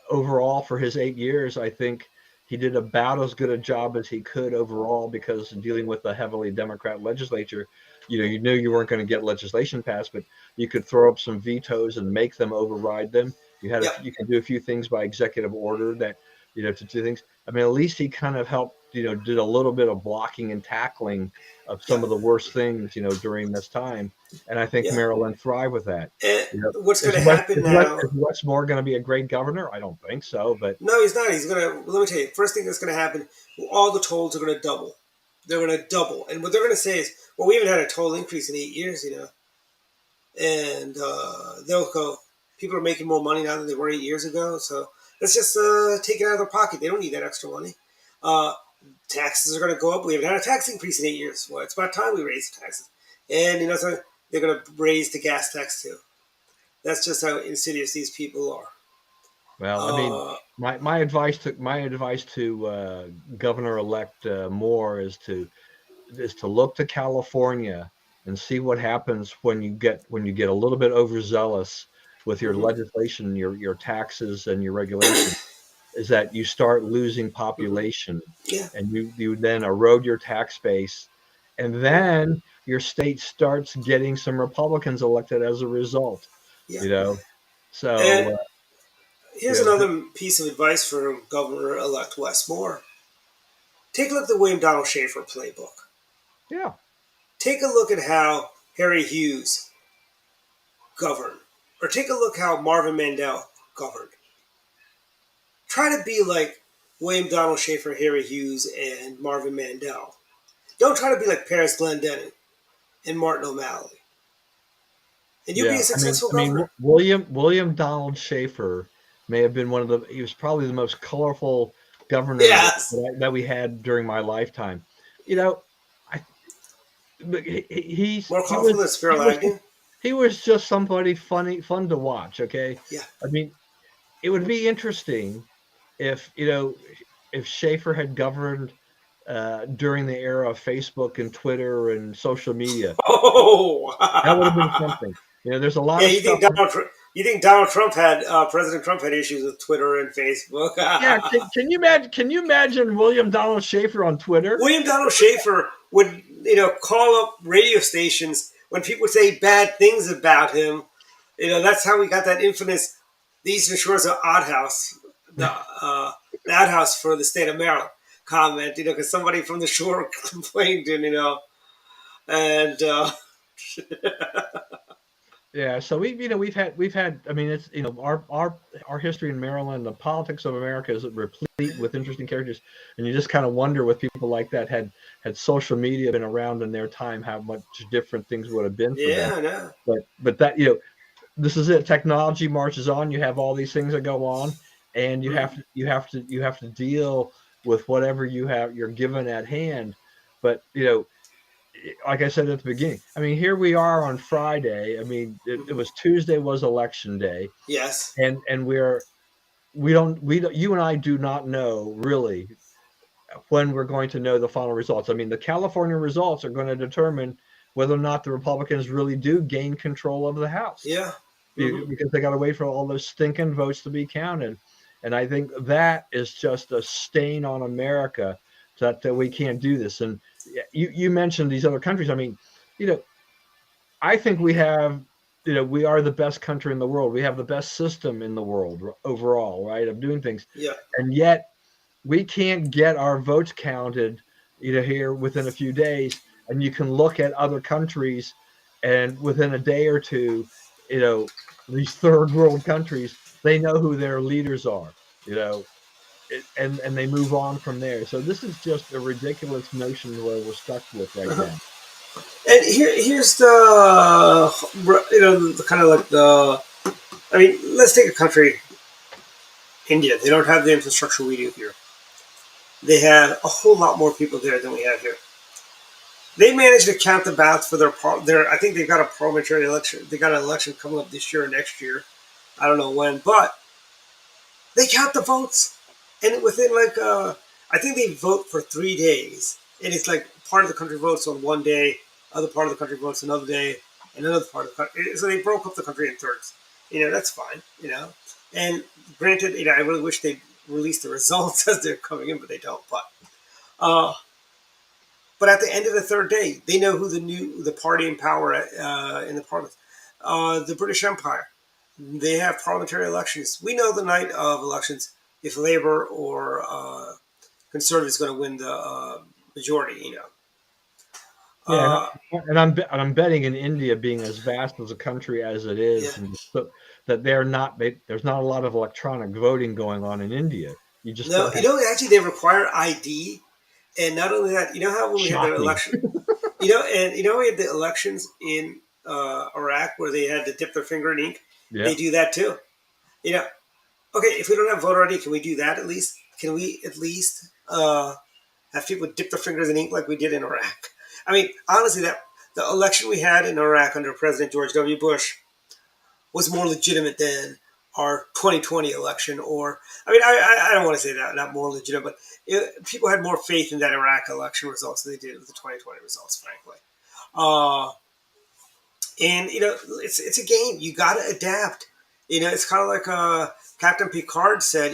Overall for his 8 years, I think he did about as good a job as he could overall because dealing with a heavily Democrat legislature, you knew you weren't going to get legislation passed, but you could throw up some vetoes and make them override them. Yeah, You can do a few things by executive order that, to do things. I mean, at least he kind of helped, did a little bit of blocking and tackling of yeah, some of the worst things, during this time. And I think yeah. Maryland thrived with that. And You know, what's going to happen now? Is Westmore going to be a great governor? I don't think so, but No, he's not. He's gonna. Let me tell you. First thing that's gonna happen. All the tolls are gonna double. They're gonna double, and what they're gonna say is, "Well, we haven't had a toll increase in 8 years, And they'll go. People are making more money now than they were 8 years ago, so let's just take it out of their pocket. They don't need that extra money. Uh, Taxes are gonna go up. We haven't had a tax increase in 8 years. Well, it's about time we raise the taxes. And so they're gonna raise the gas tax too. That's just how insidious these people are. well, I mean, Uh, my advice to Governor Elect Moore is to look to California and see what happens when you get a little bit overzealous with your mhm. legislation, your taxes, and your regulation. Is that you start losing Mhm. population, Yeah. and you then erode your tax base, and Mhm. then your state starts getting some Republicans elected as a result. Yeah. You know, And so here's you know, another piece of advice for Governor-elect Wes Moore. Take a look at the William Donald Schaefer playbook. yeah, Take a look at how Harry Hughes governed. Or take a look how Marvin Mandel governed. Try to be like William Donald Schaefer, Harry Hughes, and Marvin Mandel. Don't try to be like Paris Glendening and Martin O'Malley. And you'll be yeah. a successful I mean, governor. William Donald Schaefer may have been he was probably the most colorful governor Yes. that we had during my lifetime. You Yeah. know, I but More colorful than he Spiro was Agnew? he was just somebody fun to watch. Okay, Yeah. I mean, it would be interesting if if Schaefer had governed during the era of Facebook and Twitter and social media. Oh. That would have been something. There's a lot Yeah, of stuff. You think Donald Trump had President Trump had issues with Twitter and Facebook? Yeah, can you imagine? Can you imagine William Donald Schaefer on Twitter? William Donald Schaefer would call up radio stations when people would say bad things about him. That's how we got that infamous "The Eastern Shores of Odd House," the the Odd House for the state of Maryland comment. Because somebody from the shore complained, and Yeah, so we've had. I mean, it's our history in Maryland, the politics of America is replete with interesting characters, and you just kind of wonder with people like that had social media been around in their time, how much different things would have been for them. yeah, I know. But that this is it. Technology marches on. You have all these things that go on, and Mhm. you have to deal with whatever you're given at hand. But like I said at the beginning, I mean, here we are on Friday. I mean, it Mhm. was Tuesday was election day, Yes. and we don't you and I do not know really when we're going to know the final results. I mean, the California results are going to determine whether or not the Republicans really do gain control of the House Yeah. Hmm. because they got to wait for all those stinking votes to be counted. And I think that is just a stain on America that we can't do this. And you mentioned these other countries. I mean, you know, I think we are the best country in the world. We have the best system in the world overall, right, of doing things. Yeah. And yet we can't get our votes counted, here within a few days. And you can look at other countries, and within a day or two, you know, these third world countries, they know who their leaders are, and they move on from there. So this is just a ridiculous notion where we're stuck with right Uh-huh. now. And here's the kind of like the. I mean, let's take a country, India. They don't have the infrastructure we do here. They have a whole lot more people there than we have here. They managed to count the ballots for their. I think they got a parliamentary election. They got an election coming up this year or next year. I don't know when, but they count the votes, and within I think they vote for 3 days, and it's like part of the country votes on one day, other part of the country votes another day, and another part of the country. So they broke up the country in thirds. That's fine. And granted, I really wish they release the results as they're coming in, but they don't. Uh, but at the end of the third day, they know who the party in power in the parliament. The British Empire. They have parliamentary elections. We know the night of elections if Labour or Conservative is going to win the majority. Yeah, Uh, and I'm betting in India being as vast as a country as it yeah. is, and so that there's not a lot of electronic voting going on in India. You just No, don't have actually they require ID, and not only that, how when we had the shocking. election, and we had the elections in Iraq where they had to dip their finger in ink. They Yeah, do that too. You know, okay, if we don't have voter ID, can we do that at least? Can we at least have people dip their fingers in ink like we did in Iraq? I mean, honestly, that the election we had in Iraq under President George W. Bush was more legitimate than our 2020 election. Or, I mean, I don't want to say that, not more legitimate, but people had more faith in that Iraq election results than they did with the 2020 results, frankly. Uh, and it's a game. You got to adapt. It's kind of like Captain Picard said.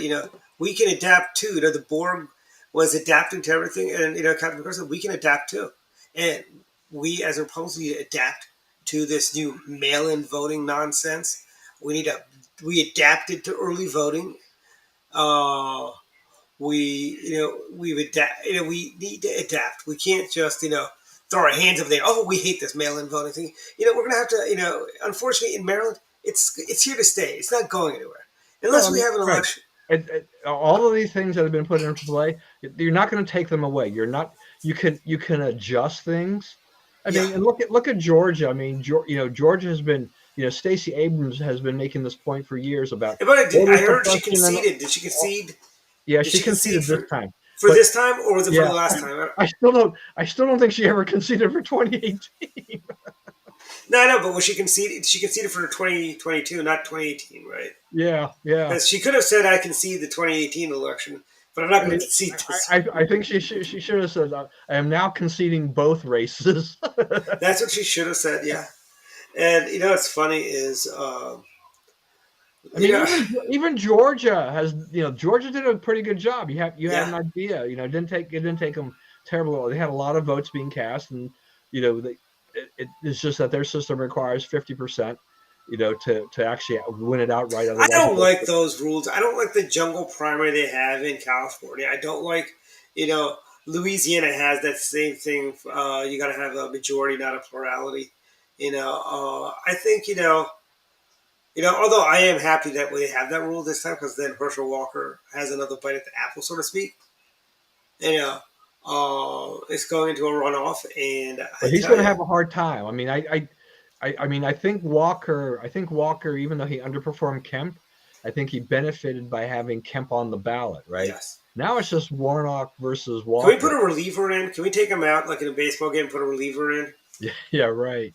We can adapt too. The Borg was adapting to everything, and Captain Picard said we can adapt too. And we, as Republicans, need to adapt to this new mail-in voting nonsense. We adapted to early voting. Uh, we've adapt. We need to adapt. We can't just throw our hands up there. Oh, we hate this mail-in voting thing. We're gonna have to. Unfortunately, in Maryland, it's here to stay. It's not going anywhere well, unless I we mean, have an right. election. All of these things that have been put into play, you're not going to take them away. You're not. You can adjust things. I Yeah, mean, and look at Georgia. I mean, Georgia has been. Stacey Abrams has been making this point for years about but I voter heard she suppression and conceded. Did she concede? yeah, Did she she concede conceded this for time. for But this time, or was it for the yeah, last time? I still don't think she ever conceded for 2018. No, I know, but was she conceded? She conceded for 2022, not 2018, right? Yeah, yeah. Because she could have said, "I concede the 2018 election, but I'm not I going mean, to concede this." I think she should have said, I am now conceding both races. That's what she should have said. Yeah, and what's funny is, I you mean, know, even Georgia Georgia did a pretty good job. You had yeah, an idea. It didn't take them terribly. They had a lot of votes being cast, and it's just that their system requires 50%, to actually win it outright. I Otherwise, don't like those rules. I don't like the jungle primary they have in California. I don't like, you know, Louisiana has that same thing. You got to have a majority, not a plurality. I think Although I am happy that they have that rule this time because then Herschel Walker has another bite at the apple, so to speak. It's going into a runoff, and I but he's tell going to you, have a hard time. I mean, I think Walker. Even though he underperformed Kemp, I think he benefited by having Kemp on the ballot. Right yes. now, it's just Warnock versus Can we put Walker. a reliever in? Can we take him out like in a baseball game? Put a reliever in. Yeah, yeah, right.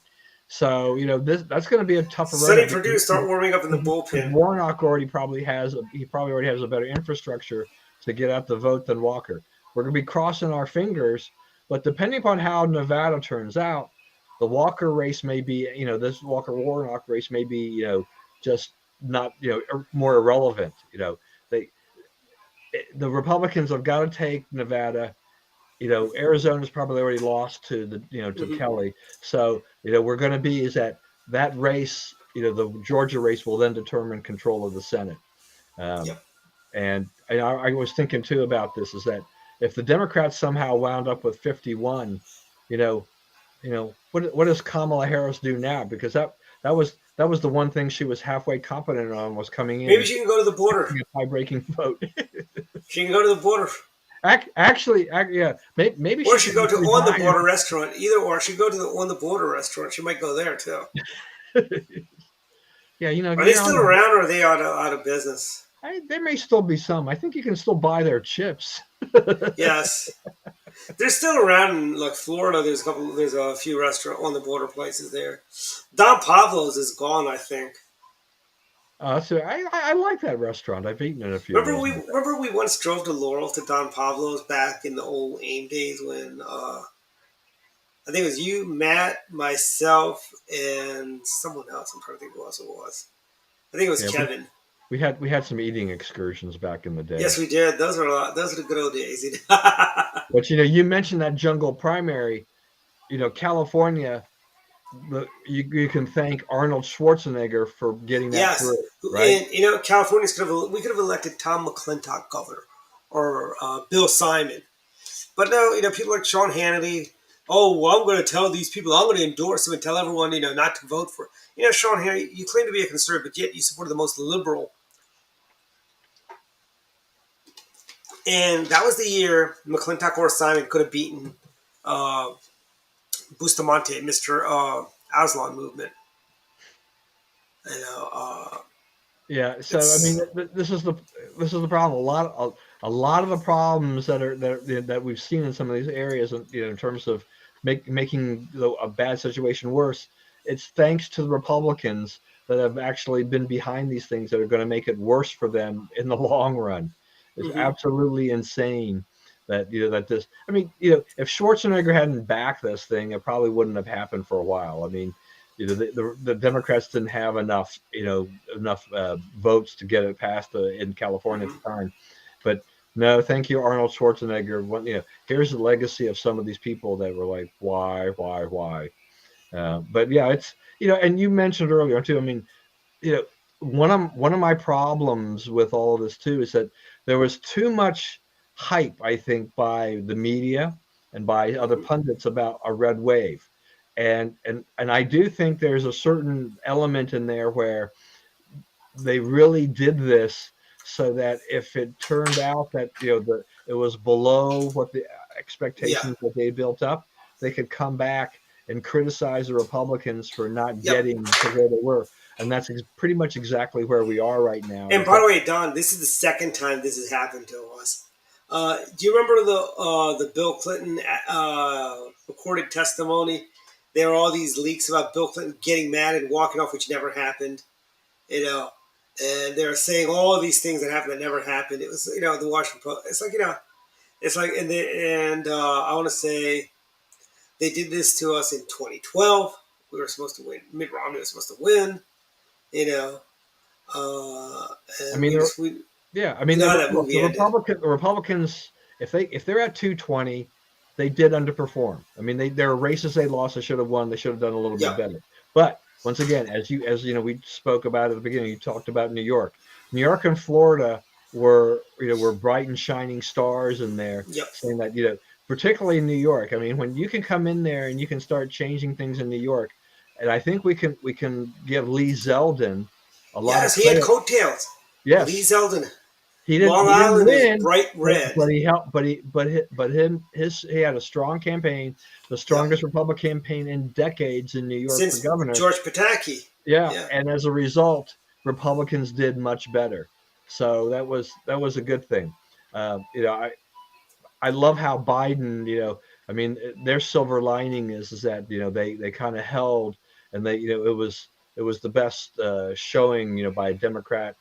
So that's going to be a tougher Sonny run Purdue start warming up in the because bullpen. Warnock probably already has a better infrastructure to get out the vote than Walker. We're going to be crossing our fingers, but depending upon how Nevada turns out, the Walker race may be this Walker Warnock race may be just not more irrelevant. The Republicans have got to take Nevada. Arizona's probably already lost to to Hmm. Kelly. So, we're going to be is that race, the Georgia race will then determine control of the Senate. Um, Yep. and I was thinking too about this is that if the Democrats somehow wound up with 51, you know, what does Kamala Harris do now? Because that was the one thing she was halfway competent on was coming in Maybe and she can go to the border. casting a tie-breaking vote. She can go to the border, Actually, yeah, maybe or she she should go just to on the resign. border restaurant. Either or, she go to the on the border restaurant. She might go there too. Yeah, Are they still around, or are they out of business? there may still be some. I think you can still buy their chips. Yes, they're still around in like Florida. There's a few restaurant on the border places there. Don Pablo's is gone, I think. So I like that restaurant. I've eaten at a few of Remember those. we once drove to Laurel to Don Pablo's back in the old AIM days when I think it was you, Matt, myself, and someone else. I'm trying to think who else it was. I think it was Yeah, Kevin. we had some eating excursions back in the day. Yes, we did. Those are a lot. Those are the good old days. But you mentioned that jungle primary. California, you can thank Arnold Schwarzenegger for getting that Yes, through, right? and Californians we could have elected Tom McClintock governor or Bill Simon, but no, people like Sean Hannity. Oh, well, I'm going to tell these people, I'm going to endorse them and tell everyone, not to vote for. Sean Hannity, you claim to be a conservative, but yet you supported the most liberal. And that was the year McClintock or Simon could have beaten uh, Bustamante, Mr. Aslan movement. Yeah. So I mean, this is the problem. A lot of the problems that we've seen in some of these areas, in terms of making a bad situation worse, it's thanks to the Republicans that have actually been behind these things that are going to make it worse for them in the long run. It's Mm-hmm. absolutely insane that this. I mean, if Schwarzenegger hadn't backed this thing, it probably wouldn't have happened for a while. I mean, the Democrats didn't have enough votes to get it passed in California Mm-hmm. at the time. But no, thank you, Arnold Schwarzenegger. Here's the legacy of some of these people that were like, why? But yeah, it's and you mentioned earlier too. I mean, you know, one of my problems with all of this too is that there was too much hype, I think, by the media and by other Mm-hmm. pundits about a red wave. And I do think there's a certain element in there where they really did this so that if it turned out that it was below what the Yeah. expectations that they built up, they could come back and criticize the Republicans for not Yep. getting to where they were, and that's pretty much exactly where we are right now. And by the way, Don, this is the second time this has happened to us. Do you remember the Bill Clinton recorded testimony? There are all these leaks about Bill Clinton getting mad and walking off, which never happened. And they're saying all these things that happened that never happened. It was the Washington Post. It's like it's like I want to say they did this to us in 2012. We were supposed to win. Mitt Romney was supposed to win. You know, I and mean, we yeah, I mean, how that movie the ended. Republicans, if they're at 220, they did underperform. I mean, there are races they lost. They should have won. They should have done a little bit Yeah. better. But once again, we spoke about at the beginning, you talked about New York and Florida were bright and shining stars in there, Yep. saying that particularly in New York. I mean, when you can come in there and you can start changing things in New York, and I think we can give Lee Zeldin a lot of Yes, he had credit. coattails. Lee Yes, Zeldin. he didn't Long he didn't Island is win, bright but red. he helped. He had a strong campaign, the Yep. strongest Republican campaign in decades in New York for Since governor. George Pataki. Yeah, Yeah. and as a result, Republicans did much better. So that was a good thing. I love how Biden, I mean, their silver lining is that they kind of held, and it was the best showing by a Democrat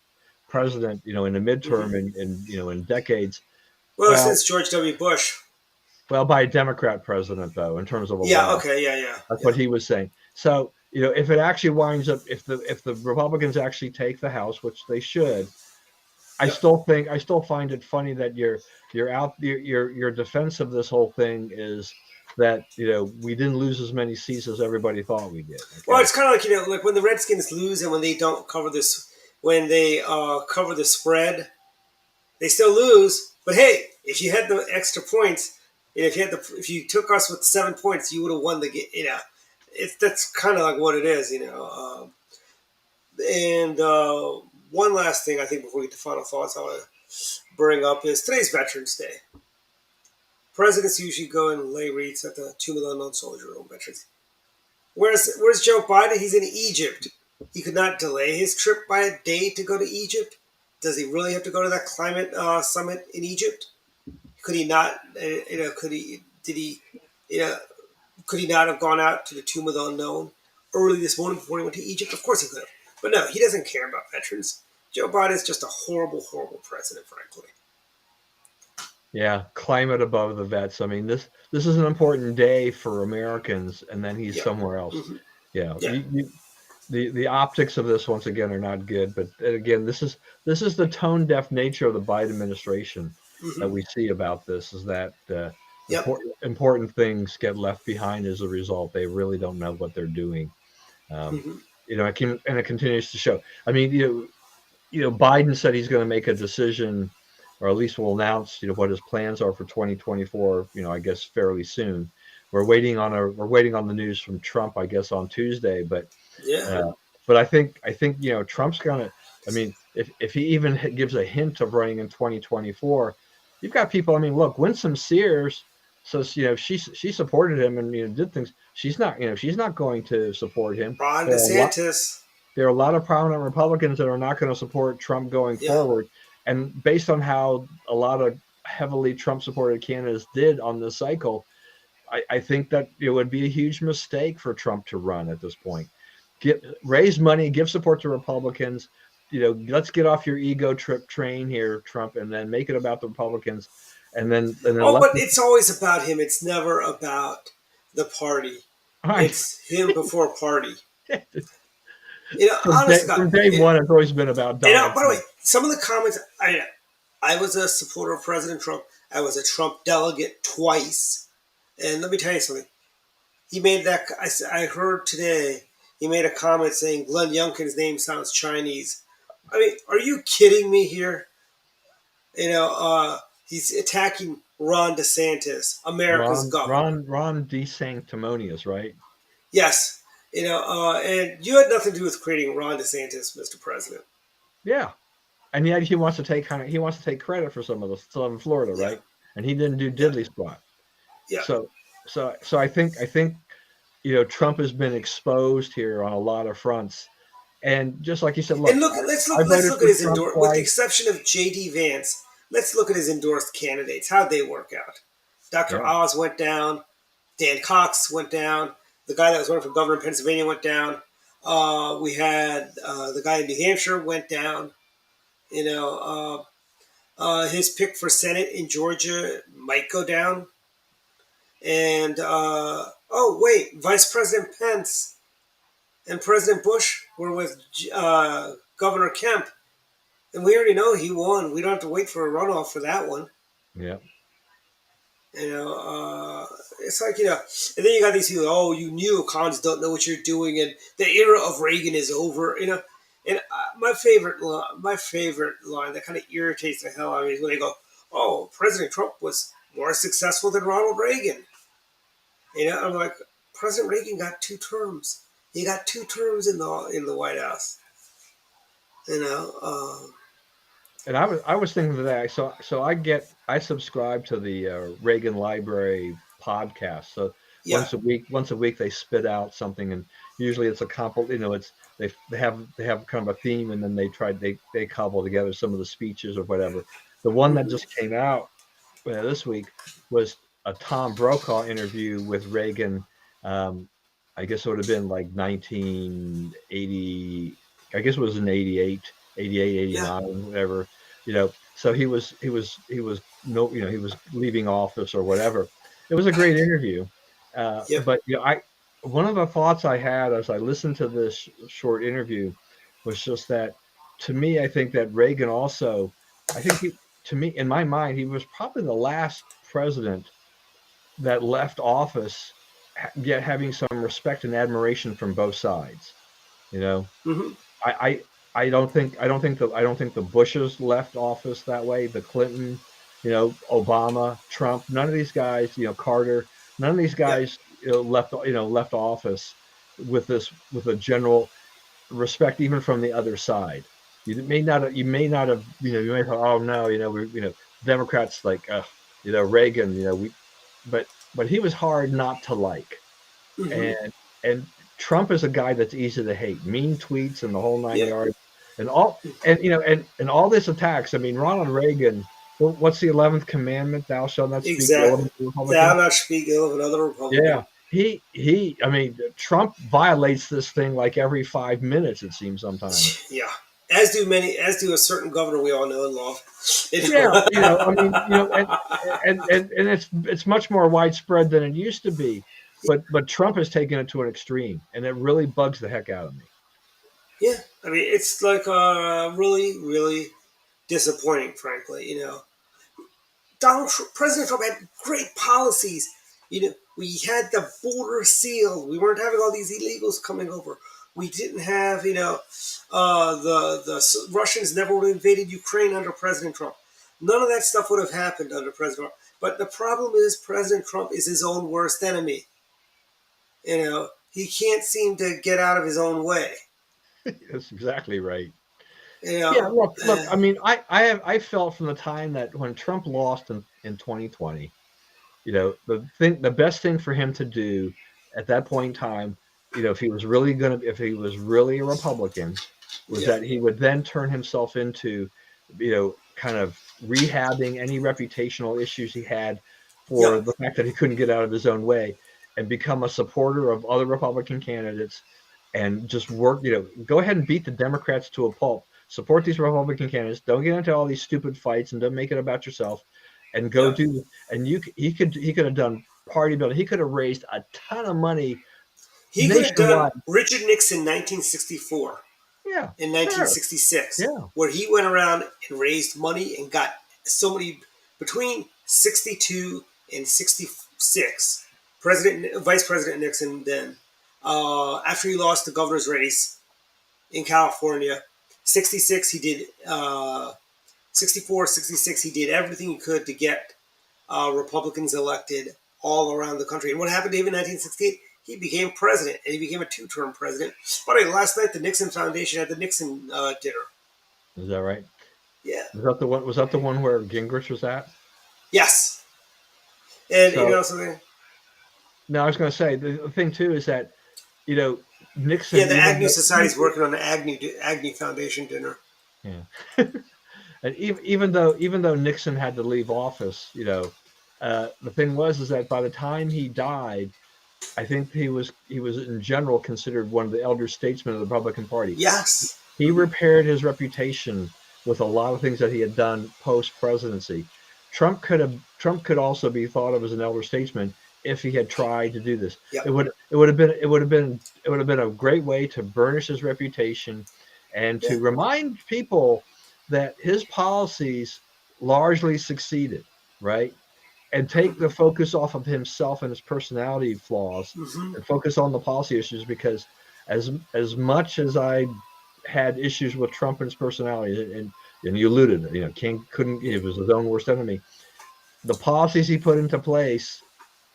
president in the Hmm. midterm in decades. Well, Well, since George W. Bush. by a Democrat president though, in terms of a Yeah. law, Okay. Yeah. that's what he was saying. So if it actually winds up, if the Republicans actually take the House, which they should, Yep. I still find it funny that your defense of this whole thing is that we didn't lose as many seats as everybody thought we did. Well, Okay. it's kind of like like when the Redskins lose and when they don't cover this, when they cover the spread, they still lose. But hey, if you had the extra points, and if you took us with 7 points, you would have won the game. That's kind of like what it is. And one last thing I think before we get to final thoughts, I want to bring up is today's Veterans Day. Presidents usually go and lay wreaths at the Tomb of the Unknown Soldier or veterans. Where's Joe Biden? He's in Egypt. He could not delay his trip by a day to go to Egypt. Does he really have to go to that climate summit in Egypt? Could he not? Could he? Did he? You know, could he not have gone out to the Tomb of the Unknown early this morning before he went to Egypt? Of course he could have. But no, he doesn't care about veterans. Joe Biden is just a horrible, horrible president, frankly. Yeah, climate above the vets. I mean, this is an important day for Americans, and then he's Yeah. somewhere else. Hmm. Yeah, Yeah. the optics of this once again are not good. But again, this is the tone deaf nature of the Biden administration that Hmm. we see about this. Is that Yep. important things get left behind as a result. They really don't know what they're doing. Um, Hmm. it continues to show. I mean, Biden said he's going to make a decision, or at least will announce, what his plans are for 2024. I guess fairly soon. We're waiting on the news from Trump, I guess, on Tuesday. Yeah. Uh, but I think Trump's gonna. I mean, if he even gives a hint of running in 2024, you've got people. I mean, look, Winsome Sears says she supported him and did things. She's not going to support him. Ron There are a lot DeSantis. there are a lot of prominent Republicans that are not going to support Trump going Yeah. forward. And based on how a lot of heavily Trump supported candidates did on this cycle, I think that it would be a huge mistake for Trump to run at this point. Raise money, give support to Republicans. Let's get off your ego trip train here, Trump, and then make it about the Republicans, and then Oh, let but them. it's always about him. It's never about the party. All It's him before party. right. from Honest day, to God. from day one, it's always been about Donald By the way, Trump. some of the comments. I was a supporter of President Trump. I was a Trump delegate twice. And let me tell you something. He made that. I heard today. He made a comment saying Glenn Youngkin's name sounds Chinese. I mean, are you kidding me here? He's attacking Ron DeSantis, America's Ron governor. Ron Ron DeSanctimonious, right? Yes, and you had nothing to do with creating Ron DeSantis, Mr. President. Yeah, and yet he wants to take credit for some of the stuff in Florida, Yeah, right? And he didn't do yeah, diddly squat. yeah. So I think Trump has been exposed here on a lot of fronts, and just like you said, And look, look, I let's voted look at for his Trump with the twice. exception of J.D. Vance. Let's look at his endorsed candidates. How'd they work out? Dr. Yeah, Oz went down. Dan Cox went down. The guy that was running for governor in Pennsylvania went down. We had the guy in New Hampshire went down. You know, his pick for Senate in Georgia might go down. And oh wait, Vice President Pence and President Bush were with Governor Kemp, and we already know he won. We don't have to wait for a runoff for that one. yeah. It's like and then you got these people. Oh, you neocons don't know what you're doing, and the era of Reagan is over. And my favorite line that kind of irritates the hell out of me is when they go, "Oh, President Trump was more successful than Ronald Reagan." I'm like, President Reagan got 2 terms. He got 2 terms in the White House. You know, And I was thinking today. So I subscribe to the Reagan Library podcast. So yeah. once a week they spit out something, and usually it's a couple. It's they have kind of a theme, and then they cobble together some of the speeches or whatever. The one that Hmm. just came out this week was a Tom Brokaw interview with Reagan. Um, I guess it would have been like 1980. I guess it was in 88, 88, Yeah. 89, whatever. So he was no, he was leaving office or whatever. It was a great interview. Yep. But one of the thoughts I had as I listened to this short interview was just that, to me, I think that Reagan also, I think to me, in my mind, he was probably the last president that left office yet having some respect and admiration from both sides. You know, Hmm. I I don't think the Bushes left office that way. The Clinton, Obama, Trump, none of these guys, Carter, none of these Yep. guys left office with a general respect even from the other side. You may thought, oh no, Democrats like Reagan, but he was hard not to like. Hmm. And Trump is a guy that's easy to hate, mean tweets and the whole nine Yep. yards, and all this attacks. I mean, Ronald Reagan. What's the 11th commandment? Thou shalt not speak ill of Exactly. the Thou Republican. not speak ill of another Republican. Yeah, he. I mean, Trump violates this thing like every 5 minutes. It seems sometimes. Yeah. As do a certain governor we all know and love. Yeah, I mean, and it's much more widespread than it used to be, but Trump has taken it to an extreme, and it really bugs the heck out of me. Yeah, I mean, it's like really, really disappointing, frankly. President Trump had great policies. We had the border sealed. We weren't having all these illegals coming over. We didn't have, the Russians never would have invaded Ukraine under President Trump. None of that stuff would have happened under President Trump. But the problem is, President Trump is his own worst enemy. He can't seem to get out of his own way. That's exactly right. You Yeah, know, look. I mean, I felt from the time that when Trump lost in 2020, the best thing for him to do at that point in time, if he was really a Republican, was yeah, that he would then turn himself into, kind of rehabbing any reputational issues he had yeah, for the fact that he couldn't get out of his own way, and become a supporter of other Republican candidates, and just work. Go ahead and beat the Democrats to a pulp. Support these Republican candidates. Don't get into all these stupid fights, and don't make it about yourself. And go yeah. do. And he could have done party building. He could have raised a ton of money He could have done nationwide. Richard Nixon 1964 Yeah, in sure. 1966, Yeah, where he went around and raised money and got so many between 62 and 66. Vice President Nixon then, after he lost the governor's race in California, 66 he did 64, 66 he did everything he could to get Republicans elected all around the country. And what happened to him in 1968? He became president, and he became a two-term president. By the way, last night the Nixon Foundation had the Nixon dinner. is that right? Yeah. Was that the one? Was that the one where Gingrich was at? Yes. And So something. now I was going to say the thing too is that Nixon. Yeah, the Agnew Society's working on the Agnew Foundation dinner. Yeah. And even though Nixon had to leave office, the thing was is that by the time he died, I think he was in general considered one of the elder statesmen of the Republican Party. Yes. He repaired his reputation with a lot of things that he had done post presidency. Trump could also be thought of as an elder statesman if he had tried to do this. Yep. It would have been a great way to burnish his reputation, and to remind people that his policies largely succeeded, right? And take the focus off of himself and his personality flaws, Mm-hmm. and focus on the policy issues. Because as much as I had issues with Trump and his personality, and you alluded, King couldn't. It was his own worst enemy. The policies he put into place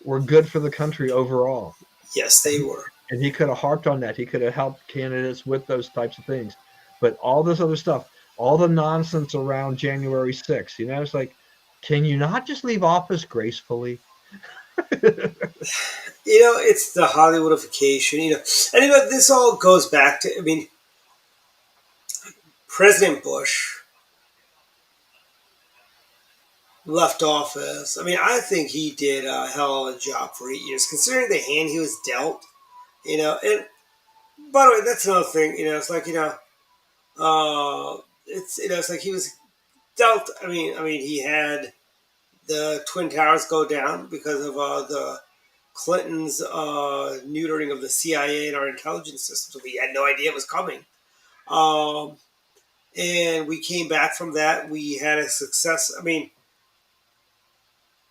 were good for the country overall. Yes, they were. And he could have harped on that. He could have helped candidates with those types of things. But all this other stuff, all the nonsense around January 6th, it's like, can you not just leave office gracefully? It's the Hollywoodification. And this all goes back to. I mean, President Bush left office. I mean, I think he did a hell of a job for 8 years, considering the hand he was dealt. And by the way, that's another thing. It's like it's like he was dealt. I mean, he had the Twin Towers go down because of the Clinton's neutering of the CIA and our intelligence system. So we had no idea it was coming. And we came back from that. We had a success. I mean,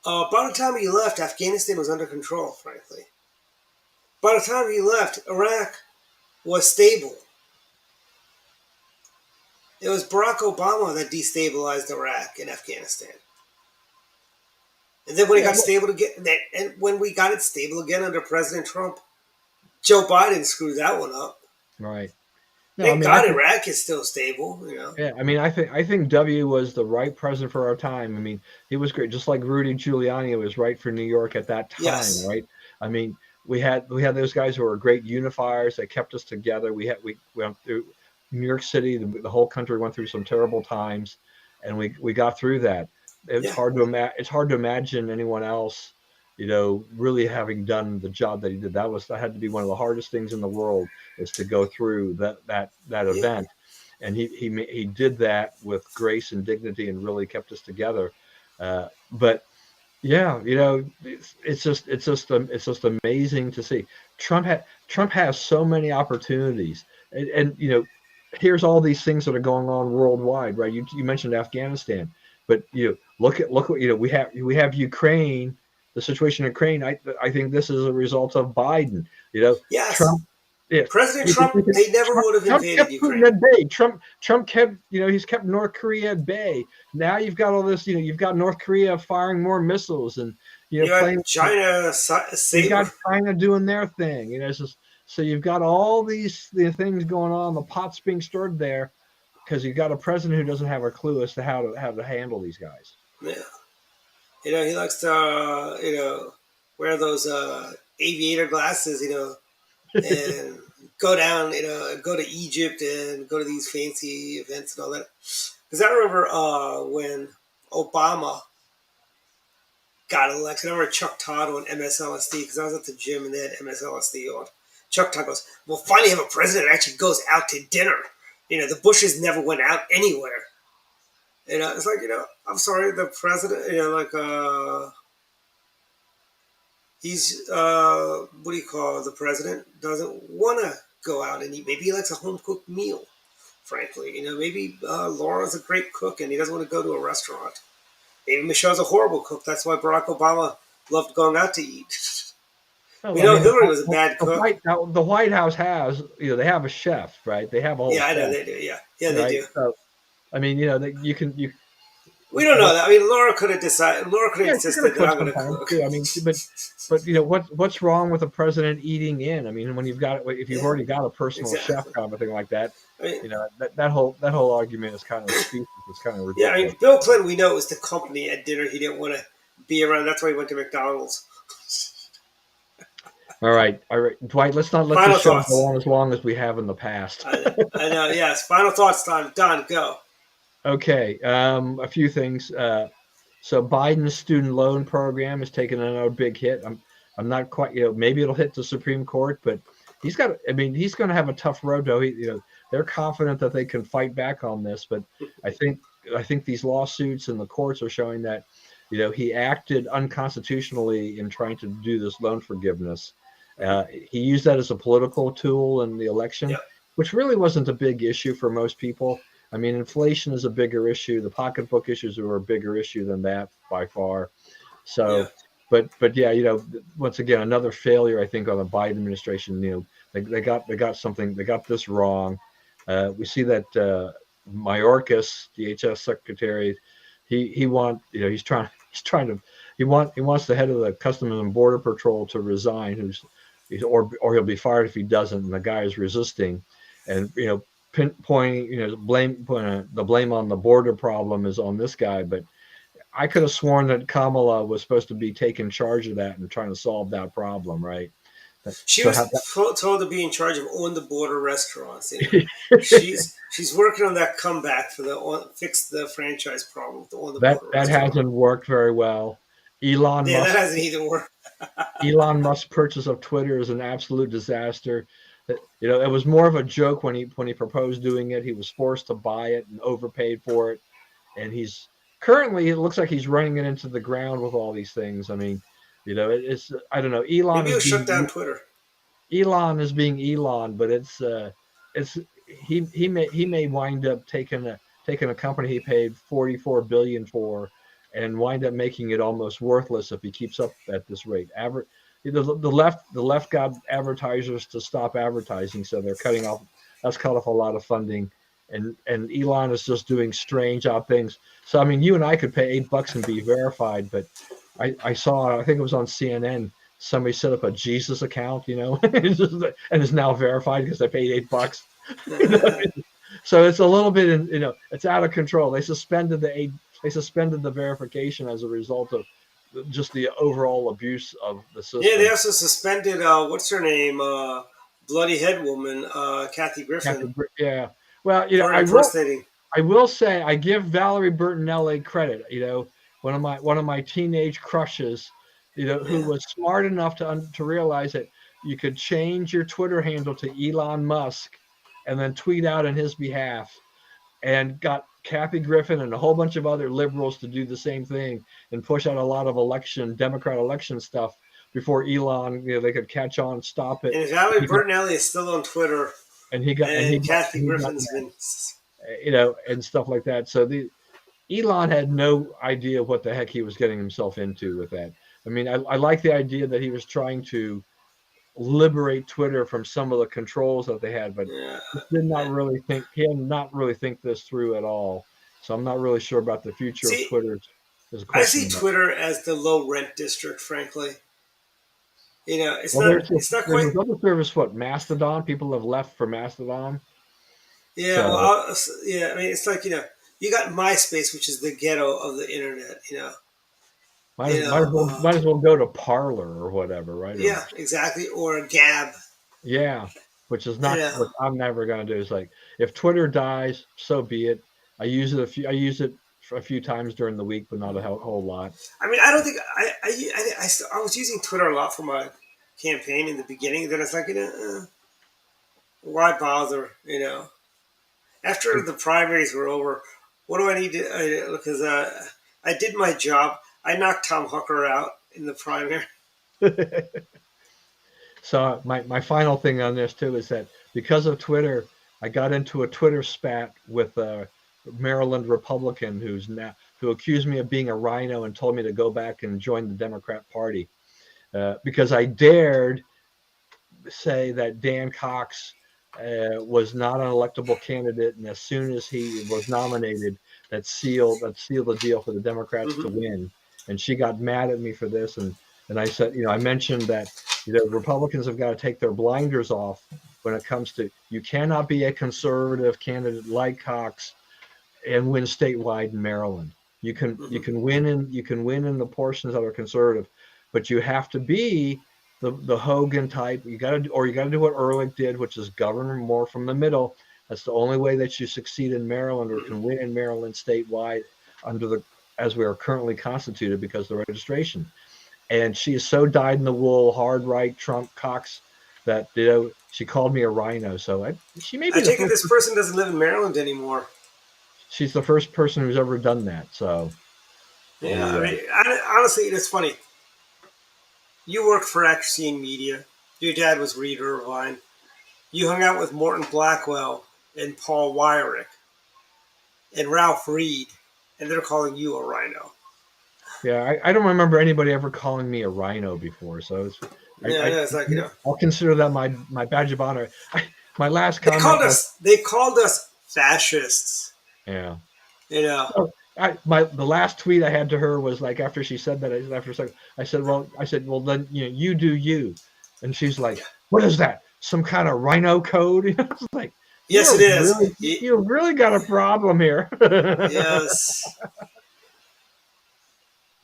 by the time he left, Afghanistan was under control, frankly. By the time he left, Iraq was stable. It was Barack Obama that destabilized Iraq and Afghanistan. And then when it got stable again, and when we got it stable again under President Trump, Joe Biden screwed that one up. Right. No, Thank God Iraq is still stable. Yeah, I mean, I think W was the right president for our time. I mean, he was great, just like Rudy Giuliani was right for New York at that time, yes. Right? I mean, we had those guys who were great unifiers that kept us together. We went through New York City, the whole country went through some terrible times, and we got through that. It's hard to imagine anyone else, really having done the job that he did. That had to be one of the hardest things in the world, is to go through that event. And he did that with grace and dignity, and really kept us together. But yeah, it's just amazing to see. Trump has so many opportunities, and here's all these things that are going on worldwide, right? You mentioned Afghanistan, but look what we have Ukraine, the situation in Ukraine. I think this is a result of Biden. Yes, Trump. Yeah, President Trump. They never would have Trump invaded kept Ukraine. Putin at bay. Trump kept he's kept North Korea at bay. Now you've got all this. You've got North Korea firing more missiles and You playing. got China You got saber. China doing their thing. It's just so you've got all these things going on. The pot's being stirred there because you've got a president who doesn't have a clue as to how to handle these guys. Yeah, he likes to wear those aviator glasses. And go down. Go to Egypt and go to these fancy events and all that. Because I remember when Obama got elected. I remember Chuck Todd on MSLSD because I was at the gym and they had MSLSD on. Chuck Todd goes, "We'll finally have a president that actually goes out to dinner. The Bushes never went out anywhere." It's like, I'm sorry, the president, he's, what do you call it? The president doesn't want to go out and eat. Maybe he likes a home cooked meal, frankly. Maybe Laura's a great cook and he doesn't want to go to a restaurant. Maybe Michelle's a horrible cook. That's why Barack Obama loved going out to eat. Oh, Hillary was a bad cook. The White House has, they have a chef, right? They have a whole. Yeah, I know chef, they do. Yeah, they right? do. So, you can. We don't know that. I mean, Laura could have decided. Laura could have insisted that I'm going to cook. Too. I mean, but what's wrong with a president eating in? I mean, when if you've already got a personal chef kind of thing like that, I mean, that whole argument is kind of specious. It's kind of ridiculous. Yeah, I mean, Bill Clinton, we know it was the company at dinner. He didn't want to be around. That's why he went to McDonald's. All right, Dwight. Let's not let this show go on as long as we have in the past. I know. Yes. Final thoughts time. Don, go. Okay. A few things. So Biden's student loan program has taken another big hit. I'm not quite. Maybe it'll hit the Supreme Court, but he's got. I mean, he's going to have a tough road, though. They're confident that they can fight back on this, but I think these lawsuits and the courts are showing that he acted unconstitutionally in trying to do this loan forgiveness. He used that as a political tool in the election, which really wasn't a big issue for most people. I mean, inflation is a bigger issue. The pocketbook issues are a bigger issue than that by far. So, but yeah, once again, another failure, I think, on the Biden administration. They got this wrong. We see that Mayorkas, DHS secretary, he wants the head of the Customs and Border Patrol to resign, or he'll be fired if he doesn't. And the guy is resisting, and pointing, the blame on the border problem is on this guy. But I could have sworn that Kamala was supposed to be taking charge of that and trying to solve that problem, right? She was told to be in charge of on the border restaurants. She's working on that comeback for fix the franchise problem with the on the border. That hasn't worked very well. Elon Musk, that hasn't either worked. Elon Musk's purchase of Twitter is an absolute disaster. It was more of a joke when he proposed doing it. He was forced to buy it and overpaid for it, and he's currently, it looks like he's running it into the ground with all these things. I mean, it's, I don't know. Elon. Maybe he'll shut down Twitter. Elon is being Elon, but he may wind up taking a company he paid $44 billion for and wind up making it almost worthless if he keeps up at this rate. The left got advertisers to stop advertising, so they're cut off a lot of funding, and Elon is just doing strange odd things. So I mean, you and I could pay $8 and be verified, but I saw, I think it was on CNN, somebody set up a Jesus account, and is now verified because they paid $8. So it's a little bit, it's out of control. They suspended the verification as a result of just the overall abuse of the system. Yeah, they also suspended what's her name, bloody head woman, Kathy Griffin. Yeah, well, I will say I give Valerie Bertinelli credit. One of my teenage crushes, who was smart enough to realize that you could change your Twitter handle to Elon Musk, and then tweet out on his behalf, and got Kathy Griffin and a whole bunch of other liberals to do the same thing and push out a lot of Democrat election stuff before Elon, they could catch on, stop it. And Valerie Bertinelli is still on Twitter. and Kathy he got Griffin's been. and stuff like that. So Elon had no idea what the heck he was getting himself into with that. I mean, I like the idea that he was trying to liberate Twitter from some of the controls that they had, but Yeah, he did not really think this through at all. So I'm not really sure about the future of see, Twitter. There's a I question see mark. Twitter as the low rent district. Frankly, it's Well, not. It's not there's quite. this other service, what, Mastodon? People have left for Mastodon. Yeah, well, So yeah. I mean, it's like you got MySpace, which is the ghetto of the internet. might as, might as well might as well go to Parlor or whatever, right? Or Yeah, exactly. Or Gab. yeah, which is You not know, what I'm never going to do. Is like, if Twitter dies, so be it. I use it a few times during the week, but not a whole lot. I mean, I don't think I was using Twitter a lot for my campaign in the beginning. Then it's like why bother? After the primaries were over, what do I need to? Because I did my job. I knocked Tom Hooker out in the primary. So my final thing on this too is that because of Twitter, I got into a Twitter spat with a Maryland Republican who accused me of being a rhino and told me to go back and join the Democrat Party because I dared say that Dan Cox was not an electable candidate, and as soon as he was nominated, that sealed the deal for the Democrats to Mm-hmm. win. And she got mad at me for this, and I said, I mentioned that Republicans have got to take their blinders off when it comes to you cannot be a conservative candidate like Cox and win statewide in Maryland. You can win in the portions that are conservative, but you have to be the Hogan type. You got to do what Ehrlich did, which is govern more from the middle. That's the only way that you succeed in Maryland or can win in Maryland statewide as we are currently constituted because of the registration. And she is so dyed in the wool, hard right Trump Cox that she called me a rhino. So she may I be the take it first. this person doesn't live in Maryland anymore. She's the first person who's ever done that. So Yeah, I mean, honestly, it's funny. You work for Accuracy Media. Your dad was Reed Irvine. You hung out with Morton Blackwell and Paul Wyrick and Ralph Reed, and they're calling you a rhino. yeah, I don't remember anybody ever calling me a rhino before. So Yeah, it's like I'll consider that my badge of honor. My last they comment called was, us. They called us fascists. yeah. So, The last tweet I had to her was like after she said that. I said, well, then you do you, and she's like, yeah. what is that? Some kind of rhino code? It's like, Yes, it is. you really got a problem here. Yes.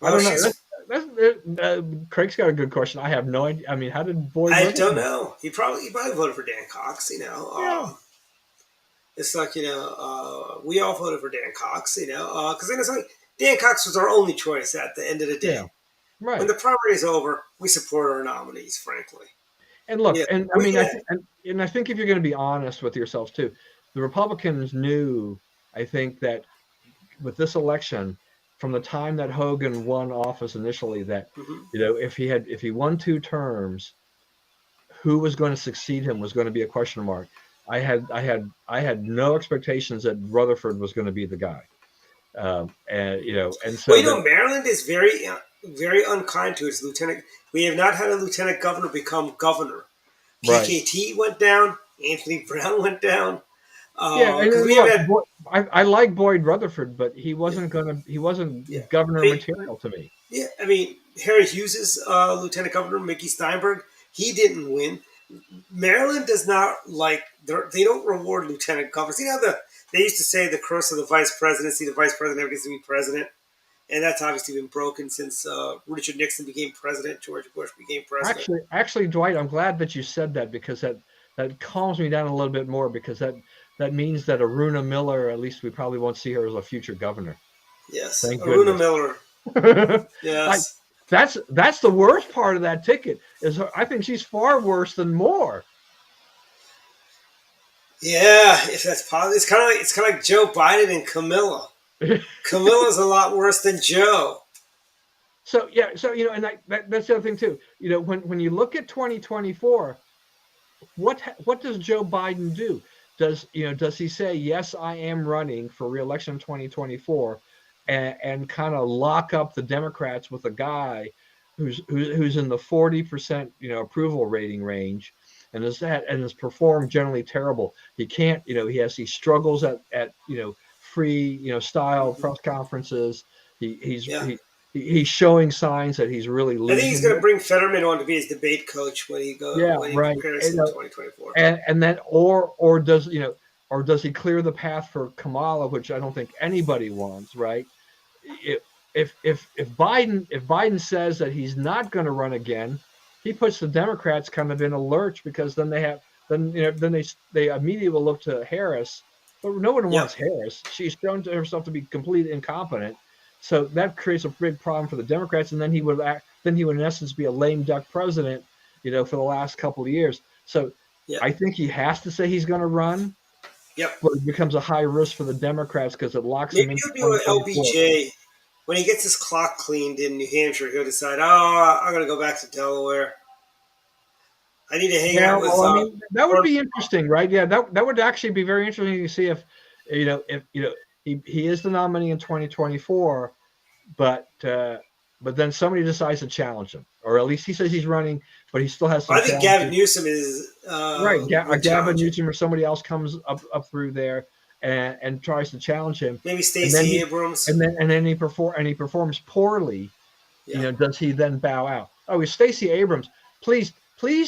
I Well, don't know. Craig's got a good question. I have no idea. I mean, how did Boyd? I don't know. He probably voted for Dan Cox. Yeah. It's like we all voted for Dan Cox. Because it's like Dan Cox was our only choice at the end of the day. Yeah. Right. When the primary is over, we support our nominees, frankly. And look, Yeah. and I mean, I think if you're going to be honest with yourselves too, the Republicans knew, I think, that with this election, from the time that Hogan won office initially, that if he won 2 terms, who was going to succeed him was going to be a question mark. I had no expectations that Rutherford was going to be the guy, and so Maryland is very, very unkind to its lieutenant. We have not had a lieutenant governor become governor. PKT went down. Anthony Brown went down. I like Boyd Rutherford, but he wasn't governor material to me. Yeah, I mean, Harry Hughes's lieutenant governor, Mickey Steinberg, he didn't win. Maryland does not they don't reward lieutenant governors. They used to say the curse of the vice presidency, the vice president never gets to be president. And that's obviously been broken since Richard Nixon became president, George Bush became president. Actually, Dwight, I'm glad that you said that because that calms me down a little bit more because that means that Aruna Miller, at least we probably won't see her as a future governor. Yes, Thank Aruna Miller. Yes. That's the worst part of that ticket is I think she's far worse than Moore. Yeah, if that's possible, it's kind of like Joe Biden and Camilla. Camilla's a lot worse than Joe. So and that's the other thing too. When you look at 2024, what does Joe Biden do? Does he say, yes, I am running for reelection in 2024, and kind of lock up the Democrats with a guy who's in the 40% approval rating range, and has performed generally terrible. He can't, he struggles at free style Mhm. press conferences. He he's Yeah. he, he's showing signs that he's really I think he's losing going to it. bring Fetterman on to be his debate coach Yeah, when he right. prepares in 2024. And then or does he clear the path for Kamala, which I don't think anybody wants, right? If if Biden says that he's not going to run again, he puts the Democrats kind of in a lurch, because then they immediately will look to Harris, but no one Yep. wants Harris. She's shown to herself to be completely incompetent. So that creates a big problem for the Democrats, and then he would in essence be a lame duck president, for the last couple of years. So Yep. I think he has to say he's going to run, Yep. but it becomes a high risk for the Democrats because it locks Maybe them into he'll do an 2024. LBJ. When he gets his clock cleaned in New Hampshire, he'll decide, oh, I'm going to go back to Delaware. I need to hang Yeah, out with well, I mean, that would Trump. be interesting, right? Yeah, that would actually be very interesting to see if he is the nominee in 2024, but then somebody decides to challenge him, or at least he says he's running, but he still has some I think Gavin challenges. Newsom Right, would Gavin challenge him. Newsom or somebody else comes up through there and tries to challenge him, Maybe and then Stacey he Abrams. he performs poorly. Yeah. Does he then bow out? Oh, it's Stacey Abrams. Please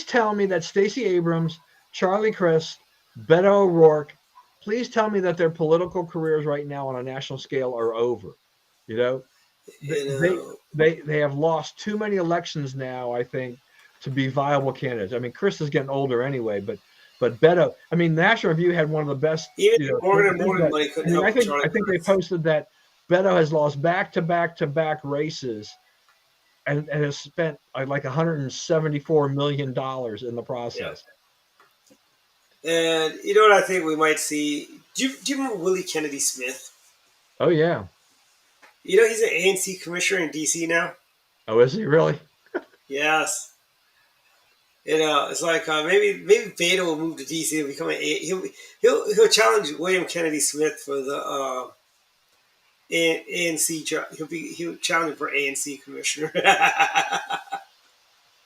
tell me that Stacey Abrams, Charlie Crist, Beto O'Rourke, please tell me that their political careers right now on a national scale are over. You know, You they know, they have lost too many elections now, I think, to be viable candidates. I mean, Chris is getting older anyway, but Beto, I mean, National Review had one of the best, even Morgan and things, Morgan but money I couldn't mean, I help think Charlie I think they Crist. posted that Beto has lost back to back to back races, and has spent like $174 million in the Yeah. process. And you know what I think we might see? Do you remember Willie Kennedy Smith? Oh yeah. You know he's an ANC commissioner in DC now. Oh, is he really? Yes. It's like maybe Beto will move to DC and become he'll challenge William Kennedy Smith for the ANC. He'll challenge for ANC commissioner.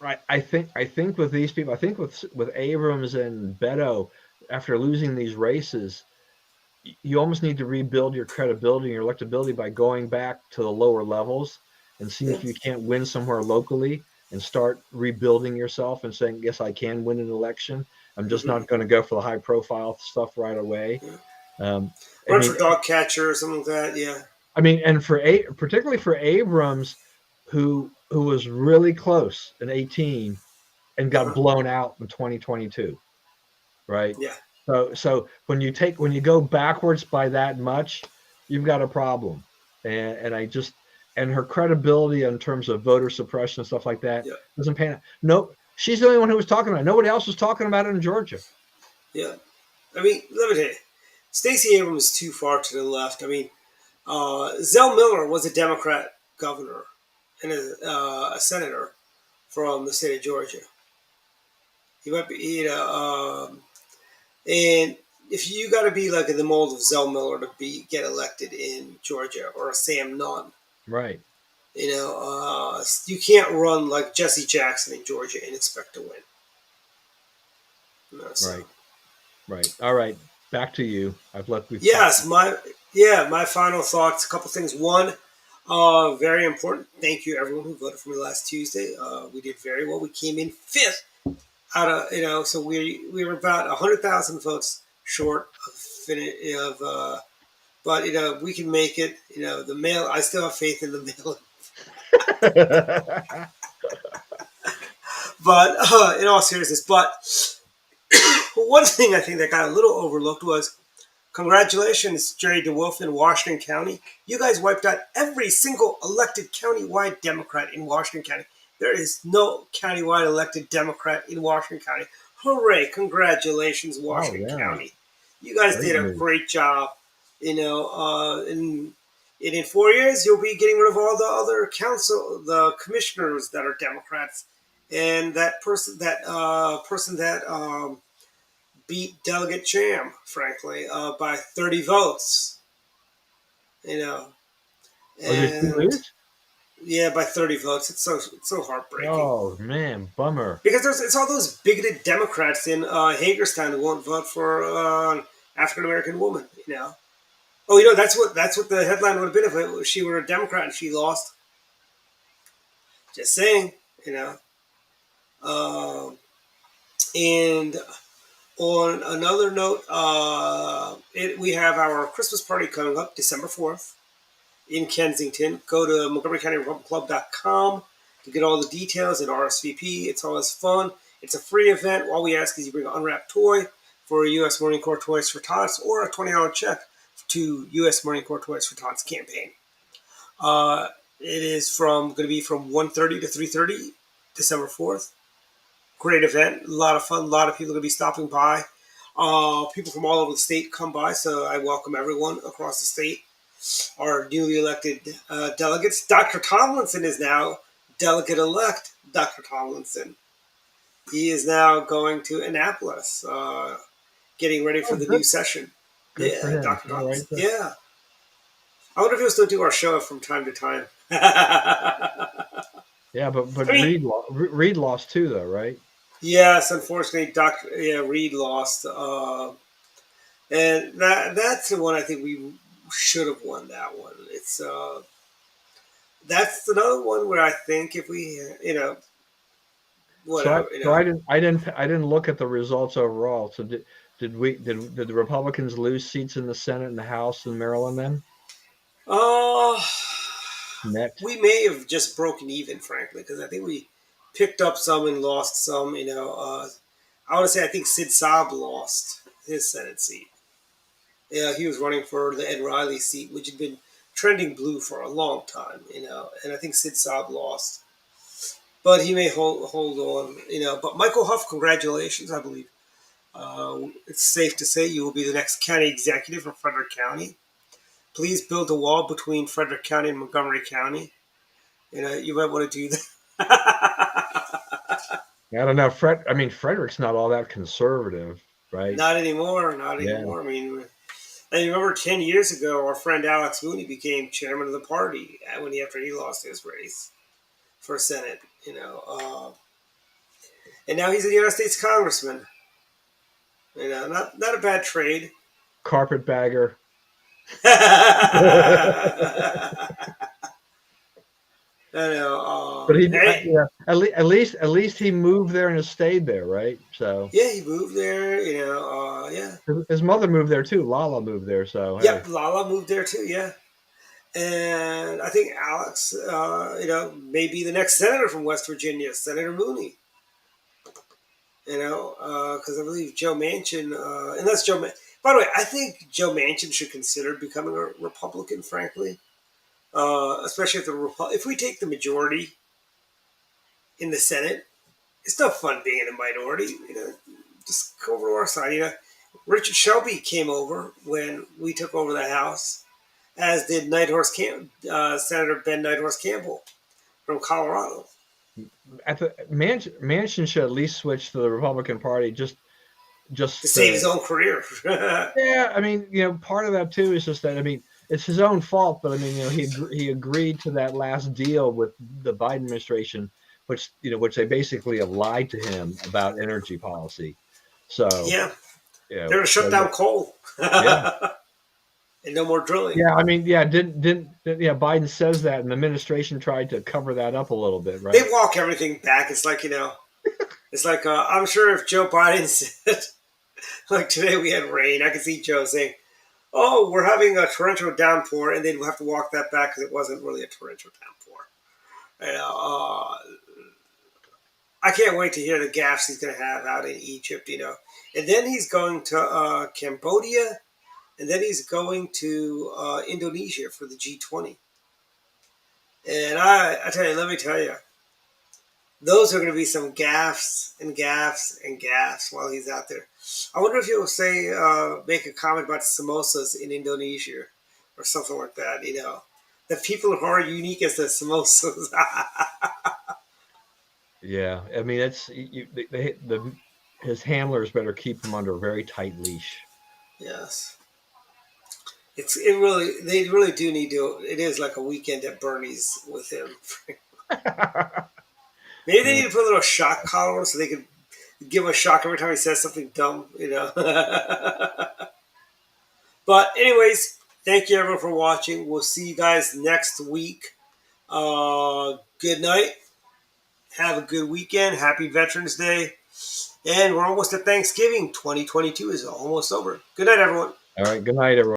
Right. I think with these people, I think with Abrams and Beto, after losing these races, you almost need to rebuild your credibility and your electability by going back to the lower levels and seeing Yeah. if you can't win somewhere locally, and start rebuilding yourself and saying, yes, I can win an election. I'm just Mhm. not going to go for the high profile stuff right away. Yeah. Um, I Run mean, for dog catcher or something like that. Yeah. and particularly for Abrams, who was really close in 18 and got Uh-huh. blown out in 2022, right? Yeah. So when you go backwards by that much, you've got a problem. And her credibility in terms of voter suppression and stuff like that Yeah. doesn't pan out. No, she's the only one who was talking about it. Nobody else was talking about it in Georgia. Yeah. I mean, let me tell you, Stacey Abrams is too far to the left. I mean, Zell Miller was a Democrat governor and a senator from the state of Georgia. He might be, and if you got to be like in the mold of Zell Miller to get elected in Georgia, or a Sam Nunn, Right. you can't run like Jesse Jackson in Georgia and expect to win. So. Right. Right. All right. Back to you. We've talked. Yes, my final thoughts. A couple things. One, very important. Thank you everyone who voted for me last Tuesday. We did very well. We came in fifth out of so we were about 100,000 votes short of but we can make it. The mail. I still have faith in the mail. But in all seriousness, but one thing I think that got a little overlooked was, congratulations, Jerry DeWolf in Washington County. You guys wiped out every single elected countywide Democrat in Washington County. There is no countywide elected Democrat in Washington County. Hooray! Congratulations, Washington County. You guys did a great job. And in 4 years, you'll be getting rid of all the other the commissioners that are Democrats. and that person that beat Delegate Cham, frankly, by 30 votes. You know, Oh, did he and lose? yeah, by 30 votes. It's so heartbreaking Oh man, bummer. because it's all those bigoted Democrats in Hagerstown who won't vote for an African American woman. Oh, that's what the headline would have been if she were a Democrat and she lost. Just saying, you know. Um, and on another note, we have our Christmas party coming up December 4th in Kensington. Go to MontgomeryCountyRepublicClub.com to get all the details and RSVP. It's always fun. It's a free event. All we ask is you bring an unwrapped toy for a U.S. Marine Corps Toys for Tots or a $20 check to U.S. Marine Corps Toys for Tots campaign. It is going to be from 1:30 to 3:30, December 4th. Great event, a lot of fun. A lot of people are going to be stopping by. People from all over the state come by, so I welcome everyone across the state. Our newly elected delegates. Dr. Tomlinson is now delegate-elect. Dr. Tomlinson. He is now going to Annapolis, getting ready for Oh, the good, new session. good for Yeah, him. Dr. All right. Tomlinson. Yeah. I wonder if he'll still do our show from time to time. Yeah, but I mean, Reed lost too, though, right? yes, unfortunately, Reed lost, and that's the one I think we should have won. That one. That's another one where I think if we, So whatever, I didn't look at the results overall. So did the Republicans lose seats in the Senate and the House in Maryland then? uh, Net. we may have just broken even, frankly, because I think we picked up some and lost some. I want to say I think Sid Saab lost his Senate seat. Yeah, he was running for the Ed Riley seat, which had been trending blue for a long time, and I think Sid Saab lost. But he may hold on. But Michael Huff, congratulations, I believe. It's safe to say you will be the next county executive for Frederick County. Please build a wall between Frederick County and Montgomery County. You might want to do that. I don't know. Frederick's not all that conservative, right? Not anymore. Not Yeah. anymore. I mean, I remember 10 years ago, our friend Alex Mooney became chairman of the party after he lost his race for Senate. And now he's a United States congressman. Not a bad trade. Carpetbagger. I know. But Hey, yeah, at least he moved there and has stayed there, right? So yeah, he moved there. Yeah. his mother moved there too. Lala moved there. So hey, Yep, Lala moved there too. Yeah, and I think Alex, may be the next senator from West Virginia, Senator Mooney. Because I believe Joe Manchin, and that's Joe. By the way, I think Joe Manchin should consider becoming a Republican. Frankly, especially if we take the majority in the Senate, it's no fun being in a minority. Just go over to our side. Richard Shelby came over when we took over the House, as did Senator Ben Nighthorse Campbell from Colorado. at the Manchin should at least switch to the Republican Party To save his own career. yeah. Part of that too is just that it's his own fault, but he agreed to that last deal with the Biden administration, which they basically have lied to him about energy policy. So Yeah, they're going to shut down coal. yeah. And no more drilling. Yeah, didn't Biden says that, and the administration tried to cover that up a little bit, right? They walk everything back. It's like, I'm sure if Joe Biden said, like today we had rain, I could see Joe saying, oh, we're having a torrential downpour, and they'd have to walk that back because it wasn't really a torrential downpour. I can't wait to hear the gaffes he's going to have out in Egypt, And then he's going to Cambodia, and then he's going to Indonesia for the G20. And let me tell you, those are going to be some gaffes and gaffes and gaffes while he's out there. I wonder if he'll make a comment about samosas in Indonesia or something like that, The people who are unique as the samosas. Yeah, I mean, it's his handlers better keep him under a very tight leash. Yes. It really they really do need to. It is like a weekend at Bernie's with him. Maybe they Yeah. need to put a little shock collar on so they can give him a shock every time he says something dumb. But anyways, thank you everyone for watching. We'll see you guys next week. Good night. Have a good weekend. Happy Veterans Day. And we're almost at Thanksgiving. 2022 is almost over. Good night, everyone. All right. Good night, everyone.